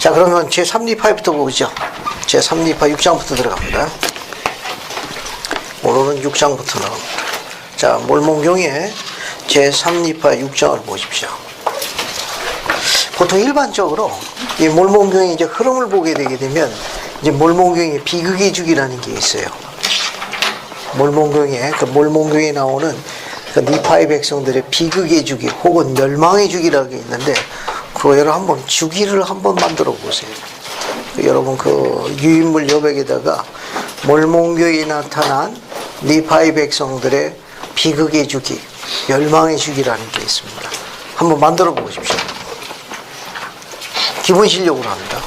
자, 그러면 제3리파이부터 보죠. 제3리파 6장부터 들어갑니다. 오늘은 6장부터 나옵니다. 자, 몰몬경의 제3리파 6장을 보십시오. 보통 일반적으로 이 몰몬경의 이제 흐름을 보게 되게 되면 이제 몰몬경의 비극의 주기라는 게 있어요. 몰몬경에 나오는 그 니파의 백성들의 비극의 주기 혹은 멸망의 주기라는 게 있는데 그 여러분 한번 주기를 한번 만들어 보세요. 여러분 그 유인물 여백에다가 몰몬경에 나타난 니파의 백성들의 비극의 주기, 멸망의 주기라는 게 있습니다. 한번 만들어 보십시오. 기본 실력으로 합니다.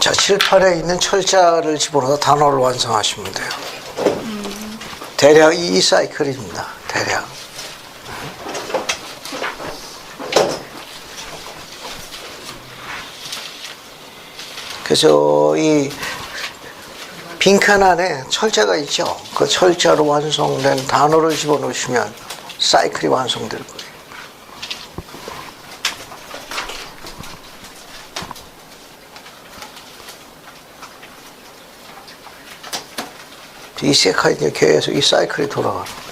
자, 칠판에 있는 철자를 집어넣어서 단어를 완성하시면 돼요. 대략 이 사이클입니다. 대략. 그래서 이 빈칸 안에 철자가 있죠. 그 철자로 완성된 단어를 집어넣으시면 사이클이 완성될 거예요. 이 세카이드 계속 이 사이클이 돌아가는 거예요.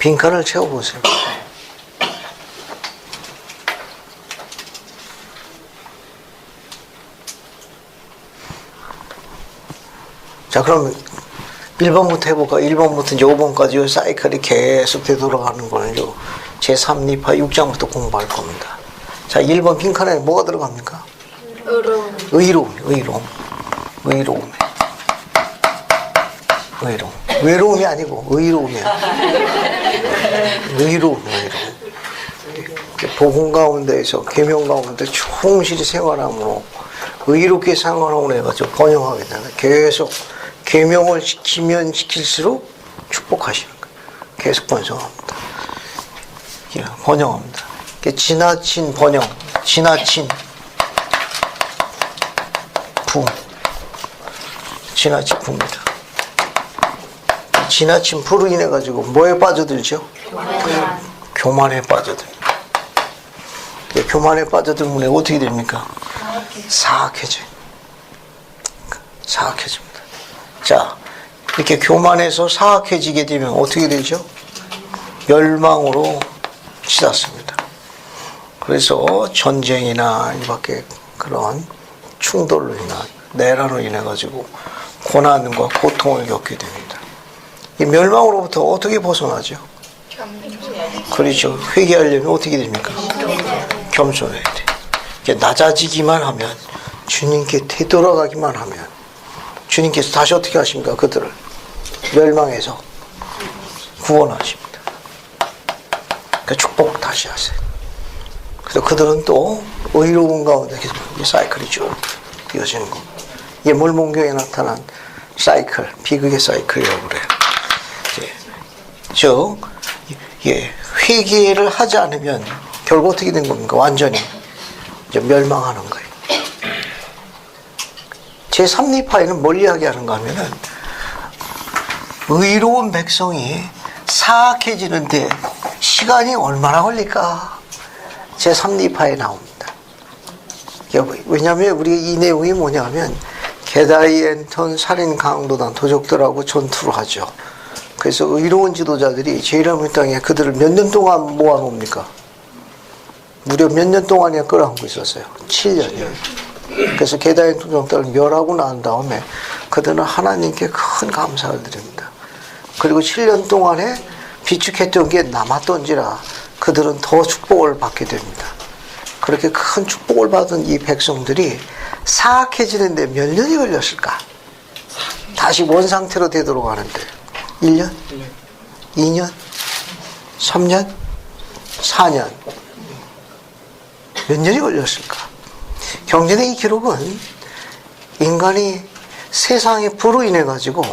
빈칸을 채워보세요. 자, 그럼 1번부터 해볼까? 1번부터 이제 5번까지 이 사이클이 계속 되돌아가는 걸 제3리파 6장부터 공부할 겁니다. 자, 1번 빈칸에 뭐가 들어갑니까? 의로움. 외로움이 아니고 의로움이야. 의로움. 복음 가운데에서 계명 가운데 충실히 생활함으로 의롭게 생활함으로 해가지고 번영하게 되는 계명을 시키면 시킬수록 축복하시는 거예요. 계속 번성합니다. 예, 번영합니다. 지나친 번영, 지나친 부, 지나친 부입니다. 지나친 부로 인해 가지고 뭐에 빠져들죠? 교만에 빠져듭니다. 교만에 빠져들면 어떻게 됩니까? 사악해져요. 사악해집니다. 자, 이렇게 교만해서 사악해지게 되면 어떻게 되죠? 멸망으로 치닫습니다. 그래서 전쟁이나 이밖에 그런 충돌로 인한 내란으로 인해 가지고 고난과 고통을 겪게 됩니다. 이 멸망으로부터 어떻게 벗어나죠? 그렇죠. 회개하려면 어떻게 됩니까? 겸손해야 돼. 낮아지기만 하면, 주님께 되돌아가기만 하면 주님께서 다시 어떻게 하십니까? 그들을 멸망해서 구원하십니다. 그 축복 다시 하세요. 그래서 그들은 또 의로운 가운데 계속 이 사이클이 쭉 이어지는 겁니다. 이게 몰몬교에 나타난 사이클, 비극의 사이클이라고 그래요. 즉, 회개를 하지 않으면 결국 어떻게 된 겁니까? 완전히 이제 멸망하는 거예요. 제3리파에는 뭘 이야기하는가 하면은 의로운 백성이 사악해지는데 시간이 얼마나 걸릴까? 제3리파에 나옵니다. 왜냐하면 우리가 이 내용이 뭐냐면 게다리 앤턴 살인 강도단 도적들하고 전투를 하죠. 그래서 의로운 지도자들이 제1야민 땅에 그들을 몇 년 동안 모아놓습니까? 무려 몇 년 동안이나 끌어안고 있었어요. 7년이요. 그래서 게다리 도적들을 멸하고 난 다음에 그들은 하나님께 큰 감사를 드립니다. 그리고 7년 동안에 비축했던 게 남았던지라 그들은 더 축복을 받게 됩니다. 그렇게 큰 축복을 받은 이 백성들이 사악해지는데 몇 년이 걸렸을까? 다시 원상태로 되도록 하는데 1년? 2년? 3년? 4년? 몇 년이 걸렸을까? 경전의 이 기록은 인간이 세상의 불로 인해 가지고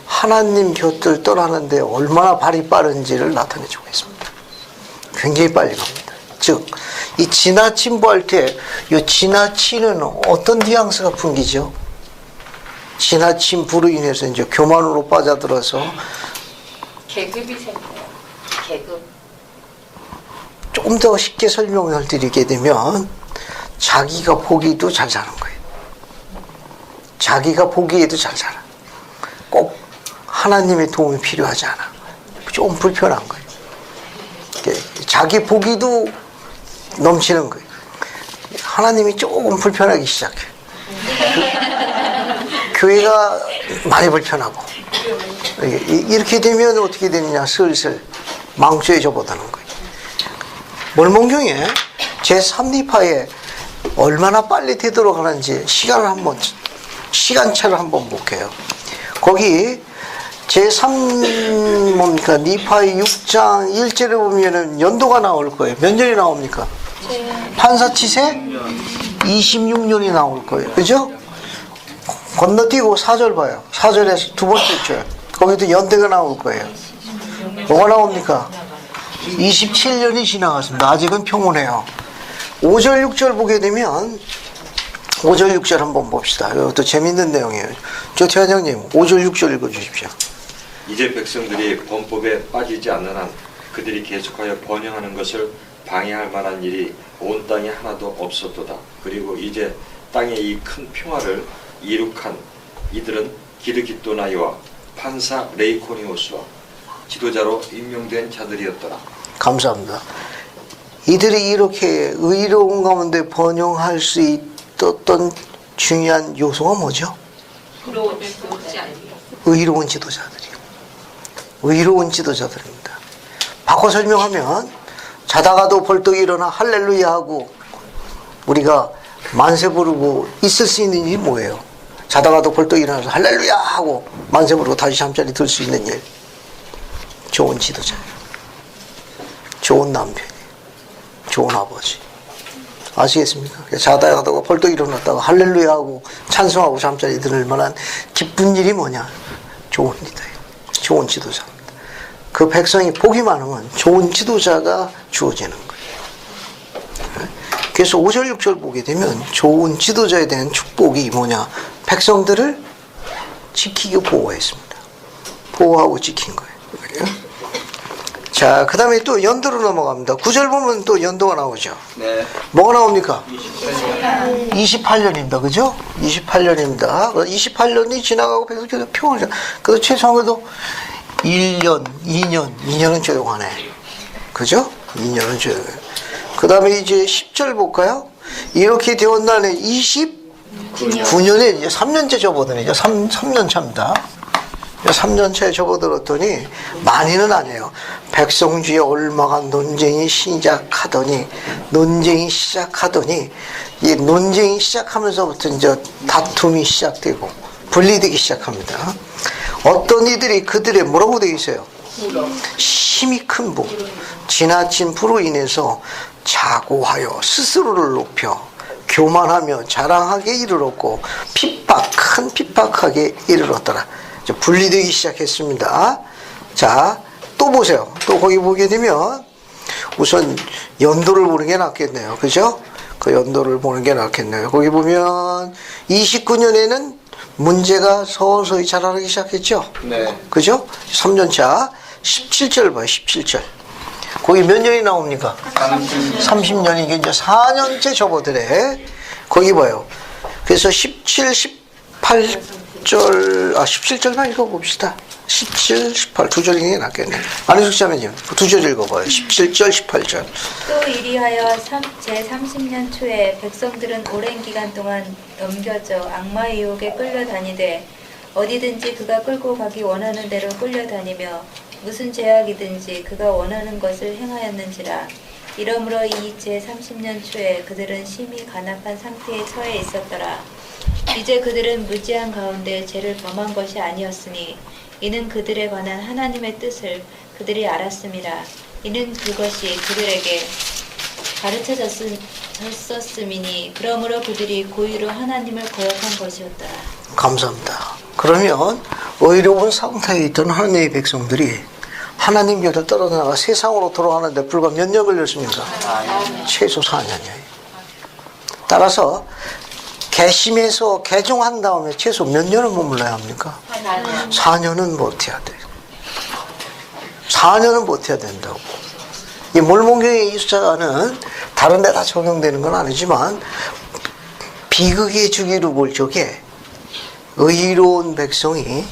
하나님 곁을 떠나는데 얼마나 발이 빠른지를 나타내주고 있습니다. 굉장히 빨리 갑니다. 즉, 이 지나침부 할 때 이 지나치는 어떤 뉘앙스가 풍기죠? 지나친 부로 인해서 이제 교만으로 빠져들어서 계급이 생겨요. 계급. 좀 더 쉽게 설명을 드리게 되면 자기가 보기도 잘 사는 거예요. 자기가 보기에도 잘 살아. 꼭 하나님의 도움이 필요하지 않아. 좀 불편한 거예요. 자기 보기도 넘치는 거예요. 하나님이 조금 불편하기 시작해. 교회가 많이 불편하고 이렇게 되면 어떻게 되느냐, 슬슬 망조에 접어드는 거예요. 몰몬경에 제3리파에 얼마나 빨리 되도록 하는지 시간차를 한번 볼게요. 거기 제3 뭡니까? 리파의 6장 1절에 보면은 연도가 나올 거예요. 몇 년이 나옵니까? 판사치세 26년이 나올 거예요. 그죠? 건너뛰고 4절 봐요. 4절에서 두 번째 줄. 거기도 연대가 나올 거예요. 뭐가 나옵니까? 27년이 지나갔습니다. 아직은 평온해요. 5절 6절 보게 되면 5절 6절 한번 봅시다. 이것도 재밌는 내용이에요. 조태환장님 5절 6절 읽어주십시오. 이제 백성들이 범법에 빠지지 않는 한 그들이 계속하여 번영하는 것을 방해할 만한 일이 온 땅에 하나도 없었도다. 그리고 이제 땅의 이 큰 평화를 이룩한 이들은 기르기또나이와 판사 레이코니오스와 지도자로 임명된 자들이었더라. 감사합니다. 이들이 이렇게 의로운 가운데 번영할 수 있었던 중요한 요소가 뭐죠? 의로운 지도자들이요. 의로운 지도자들입니다. 바꿔 설명하면 자다가도 벌떡 일어나 할렐루야 하고 우리가 만세 부르고 있을 수 있는 일이 뭐예요? 자다가도 벌떡 일어나서 할렐루야 하고 만세 부르고 다시 잠자리 들 수 있는 일. 좋은 지도자예요. 좋은 남편이, 좋은 아버지. 아시겠습니까? 자다가 벌떡 일어났다가 할렐루야 하고 찬송하고 잠자리 드는 만한 기쁜 일이 뭐냐? 좋은 일이다. 좋은 지도자입니다. 그 백성이 복이 많으면 좋은 지도자가 주어지는 거예요. 그래서 5절 6절 보게 되면 좋은 지도자에 대한 축복이 뭐냐? 백성들을 지키고 보호했습니다. 보호하고 지킨 거예요. 자, 그 다음에 또 연도로 넘어갑니다. 9절 보면 또 연도가 나오죠. 네. 뭐가 나옵니까? 28년입니다. 그죠? 28년입니다. 28년이 지나가고 계속 평화죠. 그래서 최소한 그래도 1년, 2년은 조용하네. 그죠? 2년은 조용해. 그 다음에 이제 10절 볼까요? 이렇게 되었나네 29년에 이제 3년째 접어드네요. 3년 차입니다. 3년 차에 접어들었더니 많이는 아니에요. 백성주의 얼마가 논쟁이 시작하더니 이 논쟁이 시작하면서부터 이제 다툼이 시작되고 분리되기 시작합니다. 어떤 이들이 그들의 뭐라고 되어 있어요? 심히 큰 부, 지나친 부로 인해서 자고하여 스스로를 높여 교만하며 자랑하게 이르렀고 큰 핍박하게 이르렀더라. 분리되기 시작했습니다. 자, 또 보세요. 또 거기 보게 되면 우선 연도를 보는 게 낫겠네요. 그죠? 그 연도를 보는 게 낫겠네요. 거기 보면 29년에는 문제가 서서히 자라나기 시작했죠? 네. 그죠? 3년차 17절 봐요. 17절. 거기 몇 년이 나옵니까? 30년이 이제 4년째 접어드래. 거기 봐요. 그래서 17, 17절만 읽어봅시다. 17, 18 두 절 읽는 게 낫겠네. 안혜숙 자매님 두 절 읽어봐요. 17절, 18절. 또 이리하여 제30년 초에 백성들은 오랜 기간 동안 넘겨져 악마의 유혹에 끌려다니되 어디든지 그가 끌고 가기 원하는 대로 끌려다니며 무슨 죄악이든지 그가 원하는 것을 행하였는지라. 이러므로 이 제30년 초에 그들은 심히 간악한 상태에 처해 있었더라. 이제 그들은 무지한 가운데 죄를 범한 것이 아니었으니 이는 그들에 관한 하나님의 뜻을 그들이 알았음이라. 이는 그것이 그들에게 가르쳐졌었음이니 그러므로 그들이 고의로 하나님을 거역한 것이었더라. 감사합니다. 그러면 의로운 상태에 있던 하나님의 백성들이 하나님 곁을 떨어져나가 세상으로 돌아가는데 불과 몇 년 걸렸습니까? 최소 4년이에요. 따라서 개심해서 개종한 다음에 최소 몇 년을 머물러야 합니까? 4년은 버텨야 돼요. 4년은 버텨야 된다고. 이 몰몬경의 이 숫자는 다른 데 다 적용되는 건 아니지만 비극의 주기로 볼 적에 의로운 백성이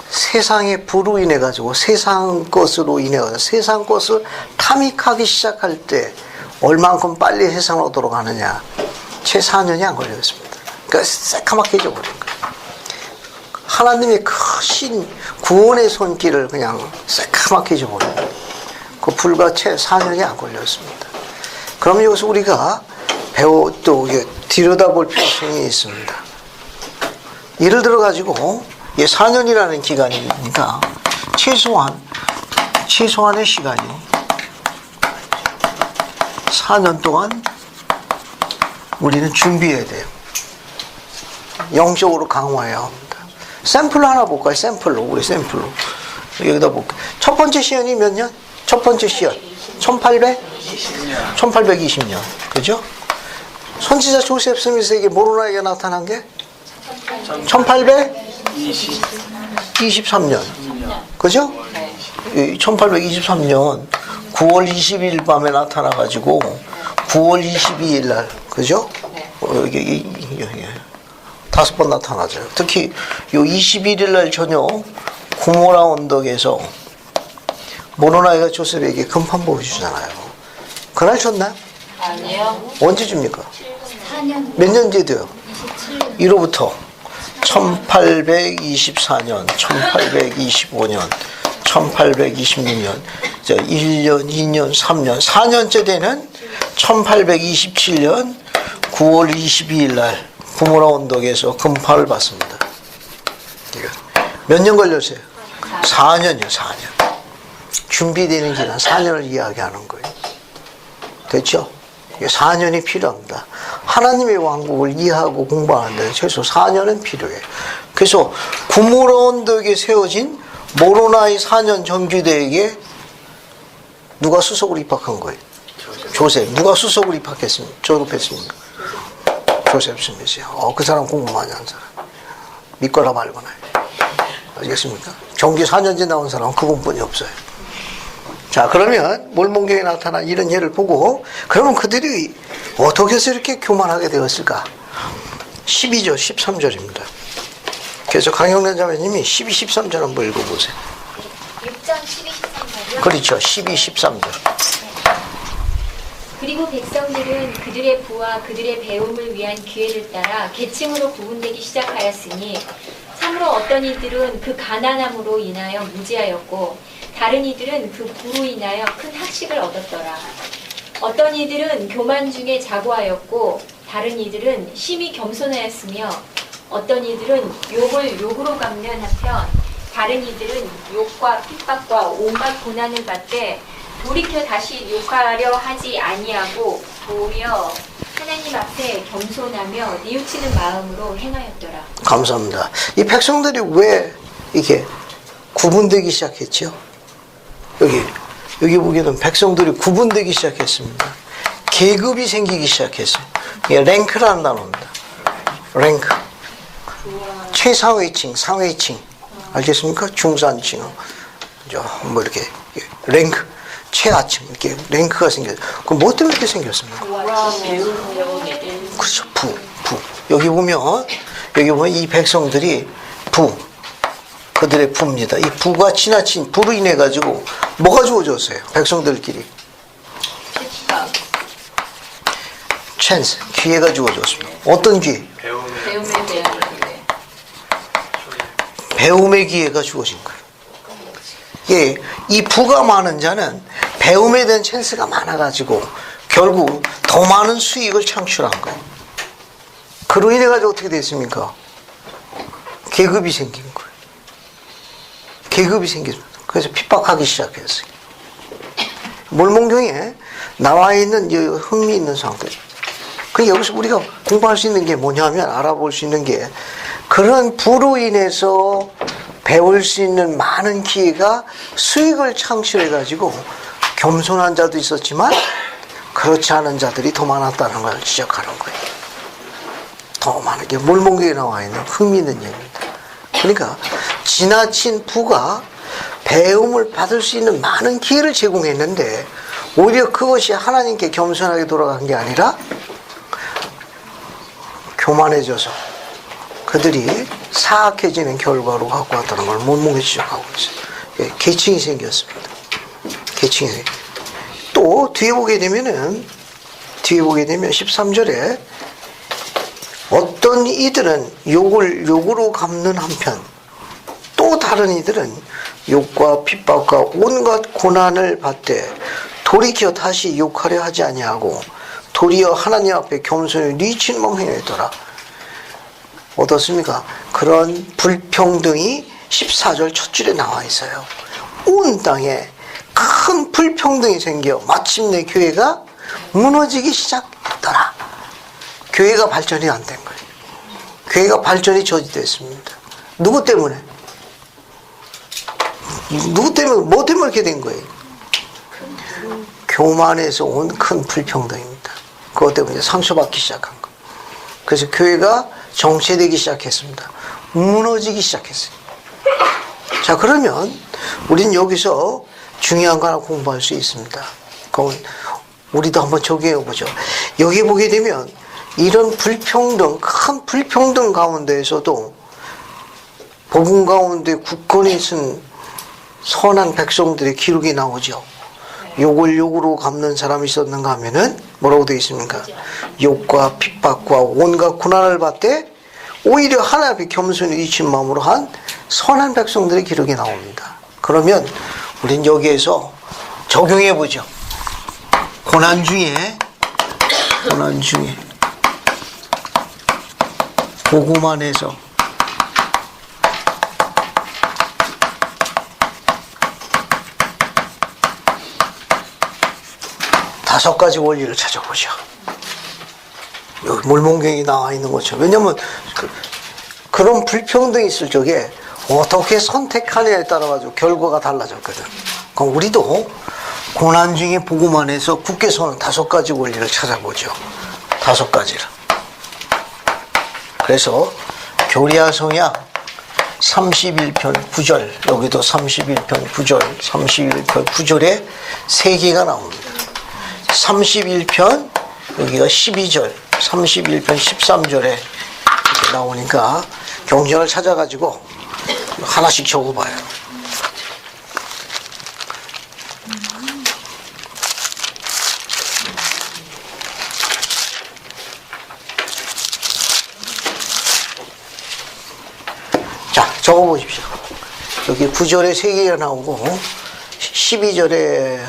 세상의 부로 인해 가지고 세상 것으로 인해 가지고 세상 것을 탐닉하기 시작할 때 얼만큼 빨리 세상으로 돌아가느냐, 채 4년이 안 걸렸습니다. 그러니까 새카맣게 잊어버린 거예요. 하나님의 크신 구원의 손길을 그냥 새카맣게 잊어버린 거예요. 그 불과 채 4년이 안 걸렸습니다. 그럼 여기서 우리가 또 들여다볼 필요성이 있습니다. 예를 들어 가지고 4년이라는 기간이니까 최소한의 시간이 4년 동안 우리는 준비해야 돼요. 영적으로 강화해야 합니다. 샘플로 하나 볼까요? 우리 샘플로. 여기다 볼게요. 첫 번째 시연이 몇 년? 첫 번째 시연. 1820년. 그죠? 선지자 조셉 스미스에게 모로나에게 나타난 게 1823년. 그죠? 1823년 9월 20일 밤에 나타나가지고 9월 22일 날, 그죠? 여기 5번 나타나죠. 특히 요 21일 날 저녁 고모라 언덕에서 모로나이가 조셉에게 금판 보여주잖아요. 그날 줬나요? 아니요. 언제 줍니까? 4년. 몇 년째 돼요? 27년. 1호부터 1824년, 1825년, 1826년, 1년, 2년, 3년, 4년째 되는 1827년 9월 22일 날 구모라 언덕에서 금파를 받습니다. 몇 년 걸렸어요? 4년이요, 4년. 준비되는 기간 4년을 이야기하는 거예요. 됐죠? 4년이 필요합니다. 하나님의 왕국을 이해하고 공부하는 데는 최소 4년은 필요해요. 그래서 구무로원덕에 세워진 모로나의 4년 정규대에게 누가 수석으로 입학한 거예요? 조셉. 누가 수석으로 입학했습니까? 졸업했습니까? 조셉 스미스요. 그 사람 공부 많이 한 사람. 믿거나 말거나. 알겠습니까? 정규 4년제 나온 사람은 그분뿐이 없어요. 자, 그러면 몰몬교에 나타난 이런 예를 보고, 그러면 그들이 어떻게 해서 이렇게 교만하게 되었을까? 12절, 13절입니다. 그래서 강영란 자매님이 12, 13절 한번 읽어보세요. 6장 12, 13절이요? 그렇죠. 12, 13절. 그리고 백성들은 그들의 부와 그들의 배움을 위한 기회를 따라 계층으로 구분되기 시작하였으니 참으로 어떤 이들은 그 가난함으로 인하여 무지하였고 다른 이들은 그 부로 인하여 큰 학식을 얻었더라. 어떤 이들은 교만 중에 자고하였고 다른 이들은 심히 겸손하였으며 어떤 이들은 욕을 욕으로 갚는 한편 다른 이들은 욕과 핍박과 온갖 고난을 받되 돌이켜 다시 욕하려 하지 아니하고 도리어 하나님 앞에 겸손하며 뉘우치는 마음으로 행하였더라. 감사합니다. 이 백성들이 왜 이렇게 구분되기 시작했죠? 여기 보기에는 백성들이 구분되기 시작했습니다. 계급이 생기기 시작했어요. 이게 랭크라는 단어입니다. 랭크. 최상위층, 상위층. 알겠습니까? 중산층. 뭐 이렇게 랭크. 최하층. 이렇게 랭크가 생겼어요. 그럼 뭐 때문에 이렇게 생겼습니까? 그렇죠. 부. 여기 보면 이 백성들이 그들의 부입니다. 이 부가 지나친 부로 인해 가지고 뭐가 주어졌어요? 백성들끼리 찬스, 기회가 주어졌습니다. 어떤 기회? 배움의 기회가 주어진 거예요. 예, 이 부가 많은 자는 배움에 대한 찬스가 많아가지고 결국 더 많은 수익을 창출한 거예요. 그로 인해 가지고 어떻게 됐습니까? 계급이 생긴 거예요. 계급이 생겼습니다. 그래서 핍박하기 시작했어요. 몰몬경에 나와 있는 흥미있는 상태. 그러니까 여기서 우리가 공부할 수 있는 게 뭐냐면, 알아볼 수 있는 게, 그런 부로 인해서 배울 수 있는 많은 기회가 수익을 창출해가지고 겸손한 자도 있었지만 그렇지 않은 자들이 더 많았다는 걸 지적하는 거예요. 더 많은 게 몰몬경에 나와 있는 흥미있는 얘기입니다. 그러니까 지나친 부가 배움을 받을 수 있는 많은 기회를 제공했는데 오히려 그것이 하나님께 겸손하게 돌아간 게 아니라 교만해져서 그들이 사악해지는 결과로 갖고 왔다는 걸 몰몬경에 지적하고 있어요. 계층이 생겼습니다. 계층이 생겼습니다. 또 뒤에 보게 되면 13절에 어떤 이들은 욕을 욕으로 갚는 한편 또 다른 이들은 욕과 핍박과 온갖 고난을 받되 돌이켜 다시 욕하려 하지 아니하고 도리어 하나님 앞에 겸손히 뉘우치는 마음을 행하였더라. 어떻습니까? 그런 불평등이 14절 첫 줄에 나와 있어요. 온 땅에 큰 불평등이 생겨 마침내 교회가 무너지기 시작했더라. 교회가 발전이 안 된 거예요. 교회가 발전이 저지됐습니다. 누구 때문에? 뭐 때문에 이렇게 된 거예요? 교만에서 온 큰 불평등입니다. 그것 때문에 상처받기 시작한 거예요. 그래서 교회가 정체되기 시작했습니다. 무너지기 시작했어요. 자, 그러면 우린 여기서 중요한 거 하나 공부할 수 있습니다. 그건 우리도 한번 적용해 보죠. 여기 보게 되면 이런 불평등, 큰 불평등 가운데에서도 복음 가운데 굳건히 쓴 선한 백성들의 기록이 나오죠. 욕을 욕으로 갚는 사람이 있었는가 하면은 뭐라고 되어 있습니까? 욕과 핍박과 온갖 고난을 받되 오히려 하나님 앞에 겸손히 뉘우친 마음으로 한 선한 백성들의 기록이 나옵니다. 그러면 우린 여기에서 적용해 보죠. 고난 중에 복음 안에서 다섯 가지 원리를 찾아보죠. 여기 물문경이 나와 있는 것처럼. 왜냐면 그런 불평등이 있을 적에 어떻게 선택하느냐에 따라 가지고 결과가 달라졌거든. 그럼 우리도 고난 중에 복음 안에서 굳게 서는 5가지 원리를 찾아보죠. 5가지를. 그래서 교리야 성약 31편 9절, 여기도 31편 9절, 31편 9절에 3개가 나옵니다. 31편, 여기가 12절, 31편 13절에 이렇게 나오니까 경전을 찾아가지고 하나씩 적어봐요. 자, 적어보십시오. 여기 9절에 3개가 나오고 12절에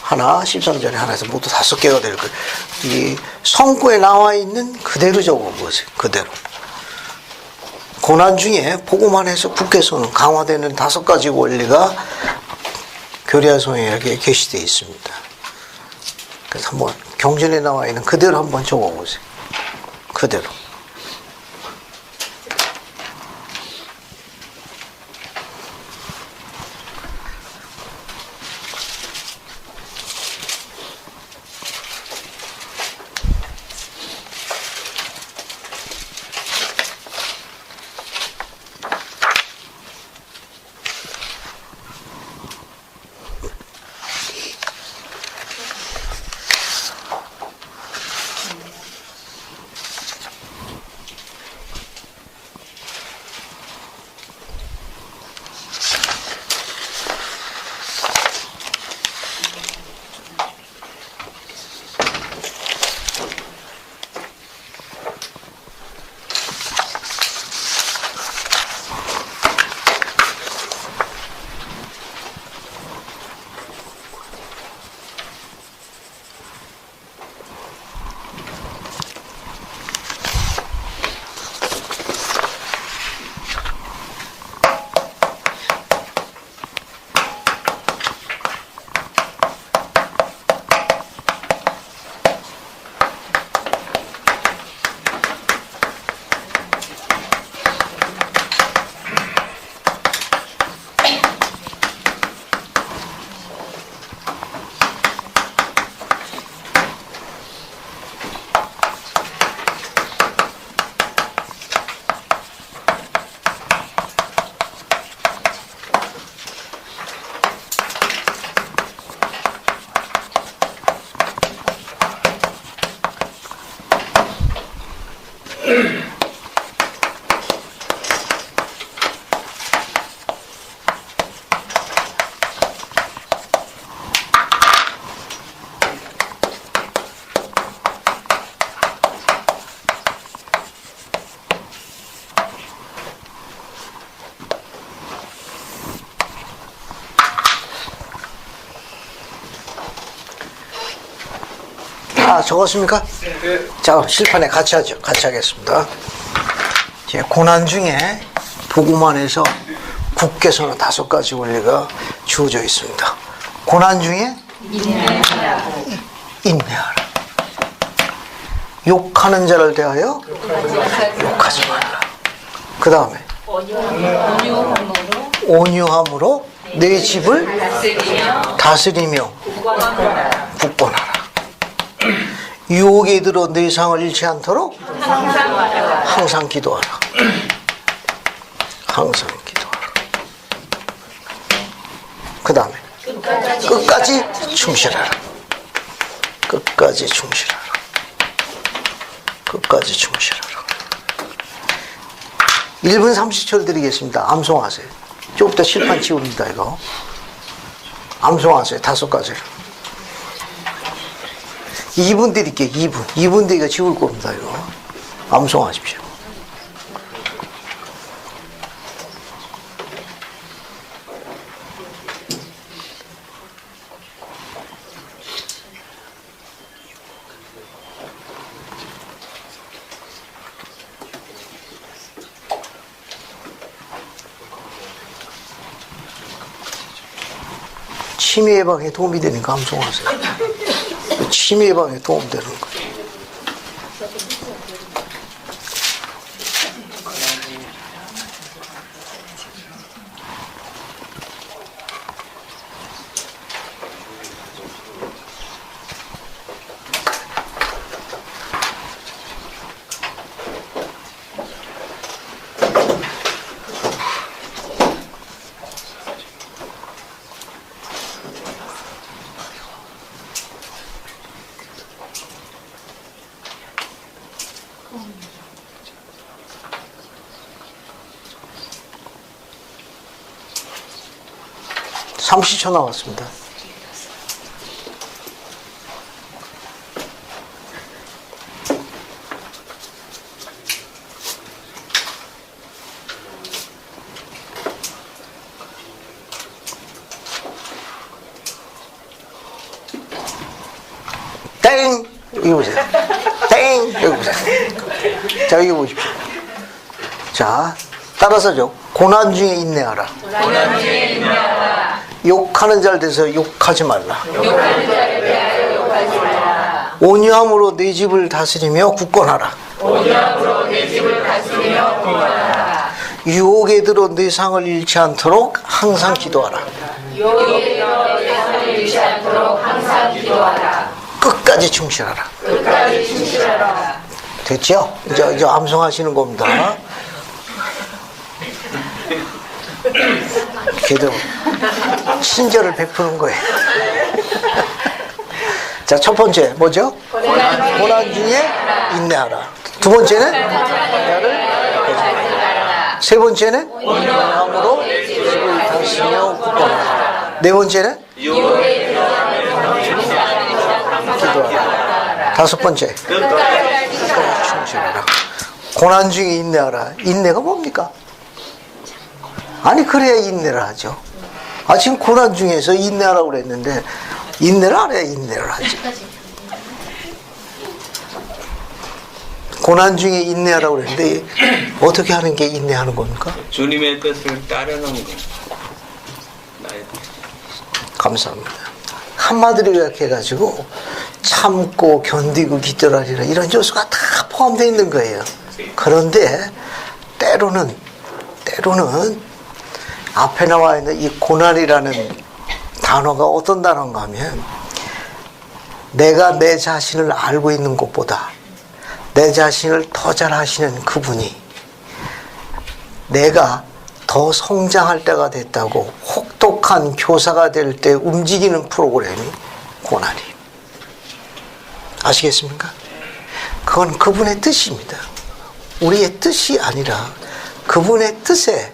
하나, 13절에 하나 해서 모두 5개가 될 거예요. 이 성구에 나와 있는 그대로 적어보세요. 그대로. 고난 중에 복음 안에서 굳게 서는 강화되는 5가지 원리가 교리야성에 이렇게 게시되어 있습니다. 그래서 한번 경전에 나와 있는 그대로 한번 적어보세요. 그대로. 다 적었습니까? 네. 자, 그럼 실판에 같이 하죠. 같이 하겠습니다. 이제 고난 중에 복음 안에서 굳게 서는 5가지 원리가 주어져 있습니다. 고난 중에 인내하라. 욕하는 자를 대하여 욕하지 말라. 그 다음에 온유함으로 내 집을 다스리며 굳건하라. 유혹에 들어 내 상을 잃지 않도록 항상 기도하라. 항상 기도하라. 그 다음에 끝까지 충실하라. 끝까지 충실하라. 끝까지 충실하라. 1분 30초 드리겠습니다. 암송하세요. 좀 이따 실판 지웁니다. 이거 암송하세요. 5가지. 2분 드릴게요. 2분 뒤에 지울 겁니다. 이거 암송하십시오. 치매 예방에 도움이 되니까 암송하세요. 치매 예방에 도움되는 거예요. 30초 남았습니다. 땡! 여기 보세요. 땡! 여기 보세요. 자, 여기 보십시오. 자, 따라서죠. 고난 중에 인내하라. 고난 중에 인내하라. 욕하는 자를 대해서 욕하지 말라. 욕하는 자를 대하여 욕하지 말라. 온유함으로 내 집을 다스리며 굳건하라. 온유함으로 내 집을 다스리며 굳건하라. 유혹에 들어 내 상을 잃지 않도록 항상 기도하라. 유혹에 들어 내 상을 잃지 않도록 항상 기도하라. 끝까지 충실하라. 끝까지 충실하라. 됐죠? 이제 암송하시는 겁니다. 걔도 친절을 베푸는 거예요. 자, 첫 번째 뭐죠? 고난 중에 인내하라. 두 번째는 나를 거짓말하라. 세 번째는 온유함으로 집을 다스리며 굳건하라. 네 번째는 기도하라. 다섯 번째 끝까지 충실하라. 고난 중에 인내하라. 인내가 뭡니까? 아니, 그래야 인내를 하죠. 아, 지금 고난 중에서 인내하라고 그랬는데 인내를 안 해야 인내를 하지. 고난 중에 인내하라고 그랬는데 어떻게 하는 게 인내하는 겁니까? 주님의 뜻을 따르는 것. 나의 감사합니다. 한마디로 요약해가지고 참고 견디고 기도하리라, 이런 요소가 다 포함되어 있는 거예요. 그런데 때로는 앞에 나와 있는 이 고난이라는 단어가 어떤 단어인가 하면, 내가 내 자신을 알고 있는 것보다 내 자신을 더 잘 아시는 그분이 내가 더 성장할 때가 됐다고 혹독한 교사가 될 때 움직이는 프로그램이 고난이에요. 아시겠습니까? 그건 그분의 뜻입니다. 우리의 뜻이 아니라 그분의 뜻에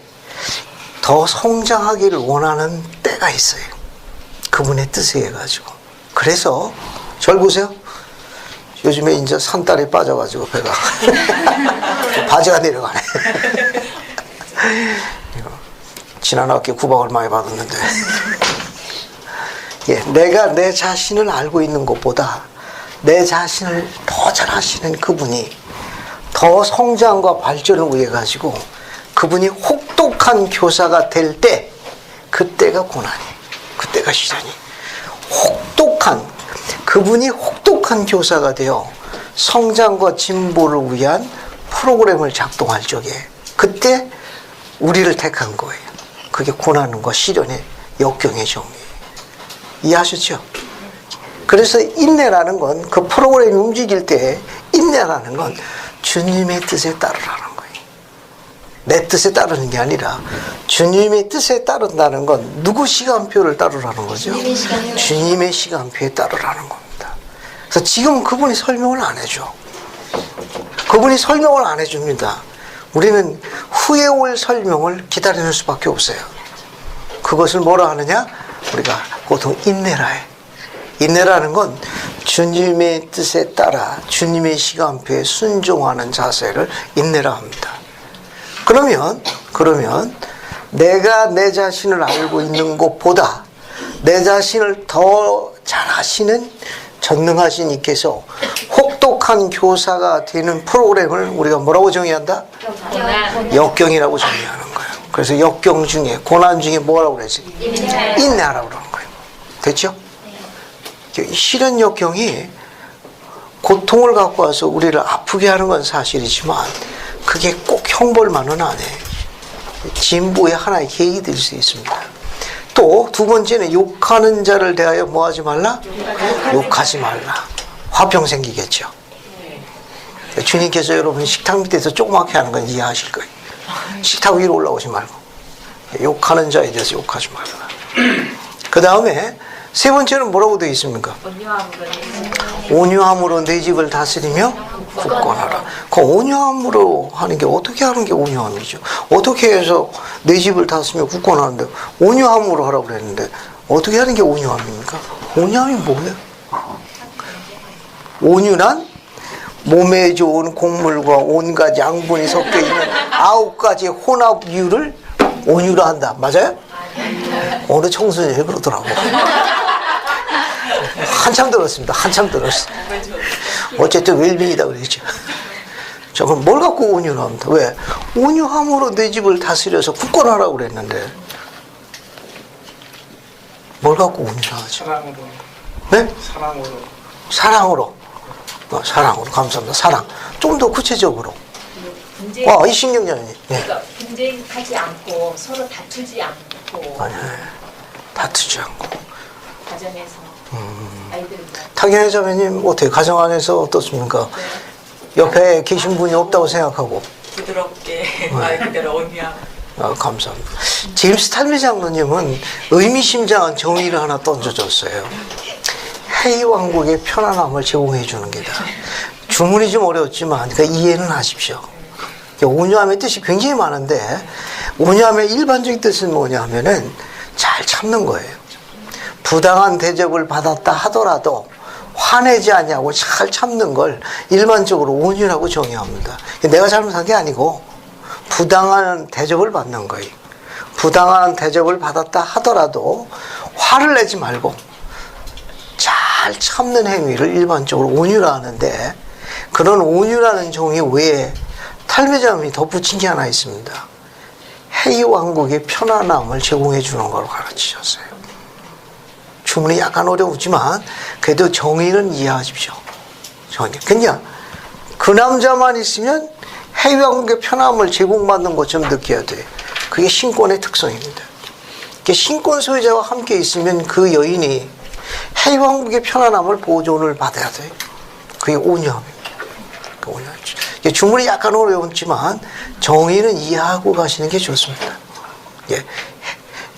더 성장하기를 원하는 때가 있어요. 그분의 뜻에 의해 가지고. 그래서 절 보세요. 요즘에 이제 산딸이 빠져가지고 배가 바지가 내려가네. 지난 학기에 구박을 많이 받았는데. 예, 내가 내 자신을 알고 있는 것보다 내 자신을 더 잘 아시는 그분이 더 성장과 발전을 위해 가지고 그분이 혹독한 교사가 될 때, 그때가 고난이, 그때가 시련이. 그분이 혹독한 교사가 되어 성장과 진보를 위한 프로그램을 작동할 적에, 그때 우리를 택한 거예요. 그게 고난과 시련의 역경의 정의예요. 이해하셨죠? 그래서 인내라는 건, 그 프로그램이 움직일 때 인내라는 건 주님의 뜻에 따르라는 거예요. 내 뜻에 따르는 게 아니라 주님의 뜻에 따른다는 건 누구 시간표를 따르라는 거죠? 주님의 시간표에 따르라는 겁니다. 그래서 지금 그분이 설명을 안 해줘. 그분이 설명을 안 해줍니다. 우리는 후에 올 설명을 기다리는 수밖에 없어요. 그것을 뭐라 하느냐? 우리가 보통 인내라 해. 인내라는 건 주님의 뜻에 따라 주님의 시간표에 순종하는 자세를 인내라 합니다. 그러면 내가 내 자신을 알고 있는 것보다 내 자신을 더 잘 아시는 전능하신 이께서 혹독한 교사가 되는 프로그램을 우리가 뭐라고 정의한다? 역경이라고 정의하는 거예요. 그래서 역경 중에, 고난 중에 뭐라고 그랬지? 인내하라고 그러는 거예요. 됐죠? 실현 역경이 고통을 갖고 와서 우리를 아프게 하는 건 사실이지만 그게 꼭 형벌만은 안 해. 진보의 하나의 계획이 될 수 있습니다. 또 두 번째는 욕하는 자를 대하여 뭐 하지 말라? 욕하지 말라. 화병 생기겠죠. 주님께서 여러분 식탁 밑에서 조그맣게 하는 건 이해하실 거예요. 식탁 위로 올라오지 말고 욕하는 자에 대해서 욕하지 말라. 그 다음에 세 번째는 뭐라고 되어 있습니까? 온유함으로 내 집을 다스리며 굳건하라. 그 온유함으로 하는 게 어떻게 하는 게 온유함이죠? 어떻게 해서 내 집을 다스리며 굳건하는데 온유함으로 하라고 그랬는데 어떻게 하는 게 온유함입니까? 온유함이 뭐예요? 온유란 몸에 좋은 곡물과 온갖 양분이 섞여 있는 9가지 혼합유를 온유라 한다. 맞아요? 어느 청소년이 그러더라고. 한참 들었습니다. 한참 들었어요. 어쨌든 웰빙이다 그랬죠. 자, 그럼 뭘 갖고 온유를 합니다. 왜? 온유함으로 내 집을 다스려서 굳건하라고 그랬는데 뭘 갖고 온유를 하죠? 사랑으로. 네? 사랑으로. 사랑으로. 사랑으로. 감사합니다. 사랑. 좀 더 구체적으로. 분쟁, 이 신경전이. 예. 그러니까 분쟁하지 않고 서로 다투지 않고 아니, 다투지 않고. 가정에서 아이들과 타경의 자매님 어때요? 가정 안에서 어떻습니까? 옆에 계신 분이 없다고 생각하고. 부드럽게 말 그대로 온유함. 감사합니다. 제임스 탈미 장로님은 의미심장한 정의를 하나 던져줬어요. 해이 왕국의 편안함을 제공해 주는 게다. 주문이 좀 어려웠지만 이해는 하십시오. 온유함의 뜻이 굉장히 많은데 온유함의 일반적인 뜻은 뭐냐 하면은 잘 참는 거예요. 부당한 대접을 받았다 하더라도 화내지 않냐고 잘 참는 걸 일반적으로 온유라고 정의합니다. 내가 잘못한 게 아니고 부당한 대접을 받는 거예요. 부당한 대접을 받았다 하더라도 화를 내지 말고 잘 참는 행위를 일반적으로 온유라 하는데 그런 온유라는 정의 외에 탈미자님이 덧붙인 게 하나 있습니다. 해이 왕국의 편안함을 제공해 주는 걸 가르치셨어요. 주문이 약간 어려우지만 그래도 정의는 이해하십시오. 정의. 그냥 그 남자만 있으면 해이 왕국의 편안함을 제공받는 것처럼 느껴야 돼요. 그게 신권의 특성입니다. 신권 소유자와 함께 있으면 그 여인이 해이 왕국의 편안함을 보존을 받아야 돼요. 그게 온유함입니다. 그 온유함이죠. 주문이 약간 어려웠지만 정의는 이해하고 가시는 게 좋습니다. 예.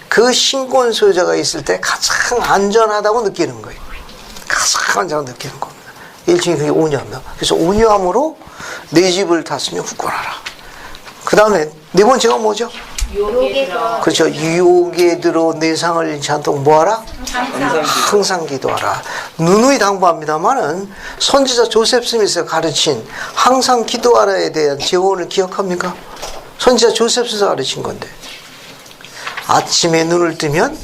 그 신권 소유자가 있을 때 가장 안전하다고 느끼는 거예요. 가장 안전하다고 느끼는 겁니다. 일종의 그게 온유함이다. 그래서 온유함으로 내 집을 다스리며 굳건하라. 그 다음에 네 번째가 뭐죠? 유혹에 들어 그렇죠. 유혹에 들어 내상을 잃지 않도록 뭐하라? 항상 기도하라. 누누이 당부합니다만은 선지자 조셉 스미스가 가르친 항상 기도하라에 대한 제언을 기억합니까? 선지자 조셉 스미스가 가르친 건데 아침에 눈을 뜨면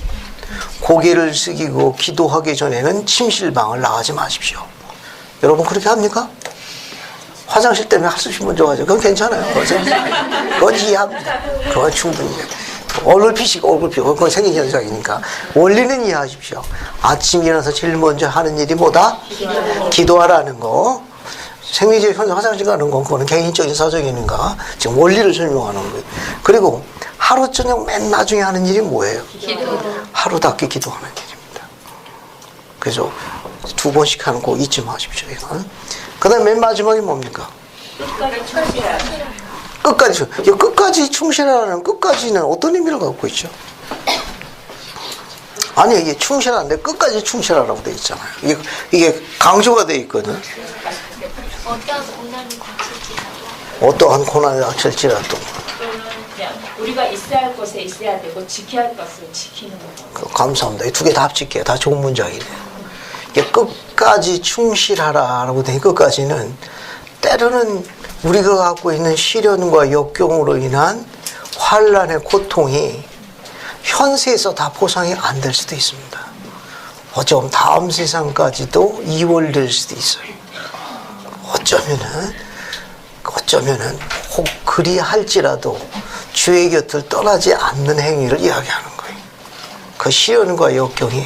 고개를 숙이고 기도하기 전에는 침실방을 나가지 마십시오. 여러분 그렇게 합니까? 화장실 때문에 한숨 먼저 가죠. 그건 괜찮아요. 그건 이해합니다. 그건 충분히. 얼굴 피시고 그건 생긴 현상이니까. 원리는 이해하십시오. 아침 일어나서 제일 먼저 하는 일이 뭐다? 기도하라는 거. 생리적 현상 화장실 가는 건 그거는 개인적인 사정이니까 지금 원리를 설명하는 거예요. 그리고 하루 저녁 맨 나중에 하는 일이 뭐예요? 하루답게 기도하는 일입니다. 그래서 2번씩 하는 거 잊지 마십시오. 그 다음에 맨 마지막이 뭡니까? 끝까지 충실하라는 끝까지는 어떤 의미를 갖고 있죠? 아니 이게 충실한데 끝까지 충실하라고 돼 있잖아요. 이게 강조가 돼 있거든. 어떠한 고난이 닥칠지라도 그냥 우리가 있어야 할 곳에 있어야 되고 지켜야 할 것을 지키는 거. 감사합니다. 이 두 개 다 합칠게요. 다 좋은 문장이네요. 끝까지 충실하라라고 된 끝까지는 때로는 우리가 갖고 있는 시련과 역경으로 인한 환난의 고통이 현세에서 다 보상이 안 될 수도 있습니다. 어쩌면 다음 세상까지도 이월될 수도 있어요. 어쩌면은 혹 그리할지라도 주의 곁을 떠나지 않는 행위를 이야기하는 거예요. 그 시련과 역경이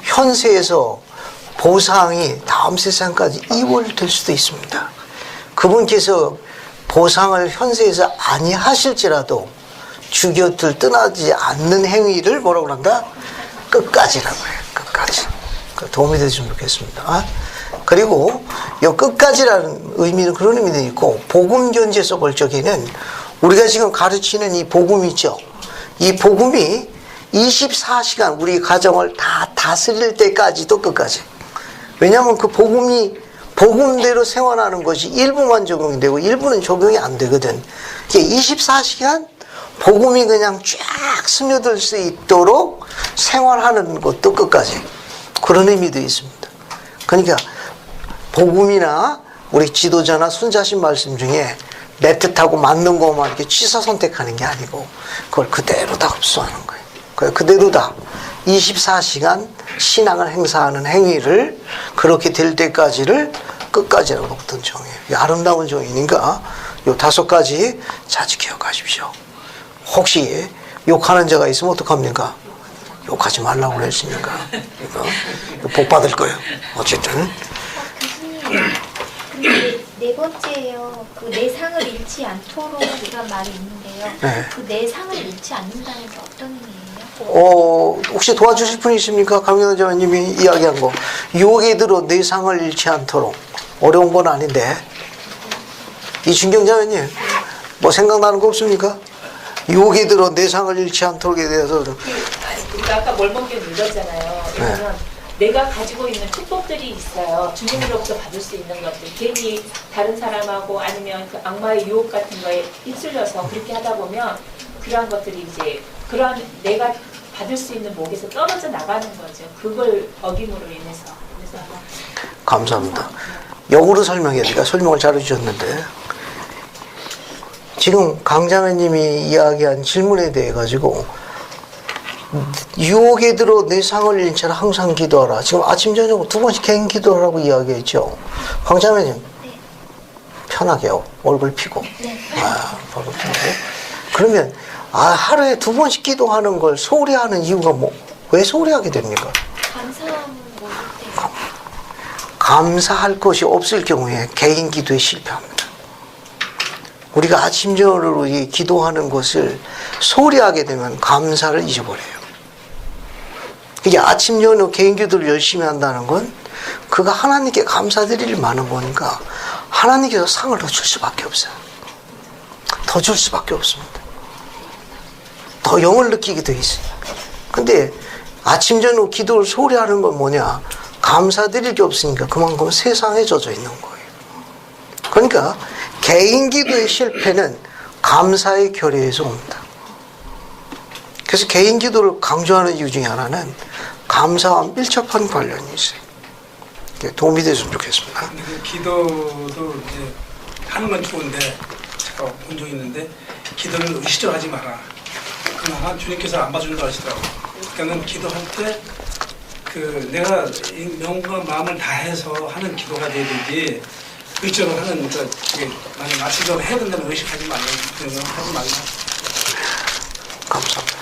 현세에서 보상이 다음 세상까지 이월될 수도 있습니다. 그분께서 보상을 현세에서 아니하실지라도 주 곁을 떠나지 않는 행위를 뭐라고 한다? 끝까지라고 해요. 끝까지. 도움이 되셨으면 좋겠습니다. 그리고 이 끝까지라는 의미는 그런 의미도 있고 복음 견지에서 볼 적에는 우리가 지금 가르치는 이 복음이 있죠. 이 복음이 24시간 우리 가정을 다 다스릴 때까지도 끝까지. 왜냐하면 그 복음이 복음대로 생활하는 것이 일부만 적용이 되고 일부는 적용이 안 되거든. 이게 24시간 복음이 그냥 쫙 스며들 수 있도록 생활하는 것도 끝까지 그런 의미도 있습니다. 그러니까 복음이나 우리 지도자나 순자신 말씀 중에 내 뜻하고 맞는 것만 이렇게 취사 선택하는 게 아니고 그걸 그대로 다 흡수하는 거예요. 그걸 그대로 다 24시간 신앙을 행사하는 행위를 그렇게 될 때까지를 끝까지라고 높던 정이에요. 아름다운 정이니까 요 5가지 자주 기억하십시오. 혹시 욕하는 자가 있으면 어떡합니까? 욕하지 말라고 그랬으니까 이거 복 받을 거예요. 어쨌든 근데 네 번째요. 그 내상을 잃지 않도록 이런 말이 있는데요. 네. 그 내상을 잃지 않는다는 게 어떤 의미예요? 혹시 도와주실 분 있습니까? 강민호 자매님이 이야기한 거. 유혹에 들어 내상을 잃지 않도록. 어려운 건 아닌데. 이준경 자매님, 뭐 생각나는 거 없습니까? 유혹에 들어 내상을 잃지 않도록에 대해서. 우리가 아까 멀먹게 눌렀잖아요. 왜냐면 내가 가지고 있는 축복들이 있어요. 주님으로부터 받을 수 있는 것들. 괜히 다른 사람하고 아니면 그 악마의 유혹 같은 거에 휩쓸려서 그렇게 하다 보면 그러한 것들이 이제 그러한 내가 받을 수 있는 목에서 떨어져 나가는 거죠. 그걸 어김으로 인해서. 그래서 감사합니다. 역으로 설명해야 돼요. 설명을 잘 해주셨는데. 지금 강자매님이 이야기한 질문에 대해 가지고 유혹에 들어 내상을 잃은 채로 항상 기도하라. 지금 아침 저녁 2번씩 개인 기도하라고 이야기했죠. 강자매님 편하게 얼굴 피고 바로 피고. 그러면 하루에 2번씩 기도하는 걸 소홀히 하는 이유가 왜 소홀히 하게 됩니까? 감사함을 모를 때. 감사할 것이 없을 경우에 개인 기도에 실패합니다. 우리가 아침 저녁으로 기도하는 것을 소홀히 하게 되면 감사를 잊어버려요. 이게 아침 저녁 개인 기도를 열심히 한다는 건 그가 하나님께 감사드릴 많은 거니까 하나님께서 상을 더 줄 수밖에 없어요. 더 줄 수밖에 없습니다. 더 영을 느끼게 돼 있어요. 근데 아침 저녁 기도를 소홀히 하는 건 뭐냐? 감사드릴 게 없으니까 그만큼 세상에 젖어 있는 거예요. 그러니까 개인 기도의 실패는 감사의 결여에서 옵니다. 그래서 개인 기도를 강조하는 이유 중에 하나는 감사와 밀접한 관련이 있어요. 도움이 됐으면 좋겠습니다. 근데 그 기도도 이제 하는 건 좋은데 제가 본 적이 있는데 기도를 의식적으로 하지 마라. 그러나 주님께서 안 봐준다고 하시더라고요. 그러니까는 기도할 때 그 내가 이 명과 마음을 다해서 하는 기도가 돼야 되지 의식적으로 하는 그게 만약 마치적으로 해야 된다는 의식하지 말라. 하지 말라. 감사합니다.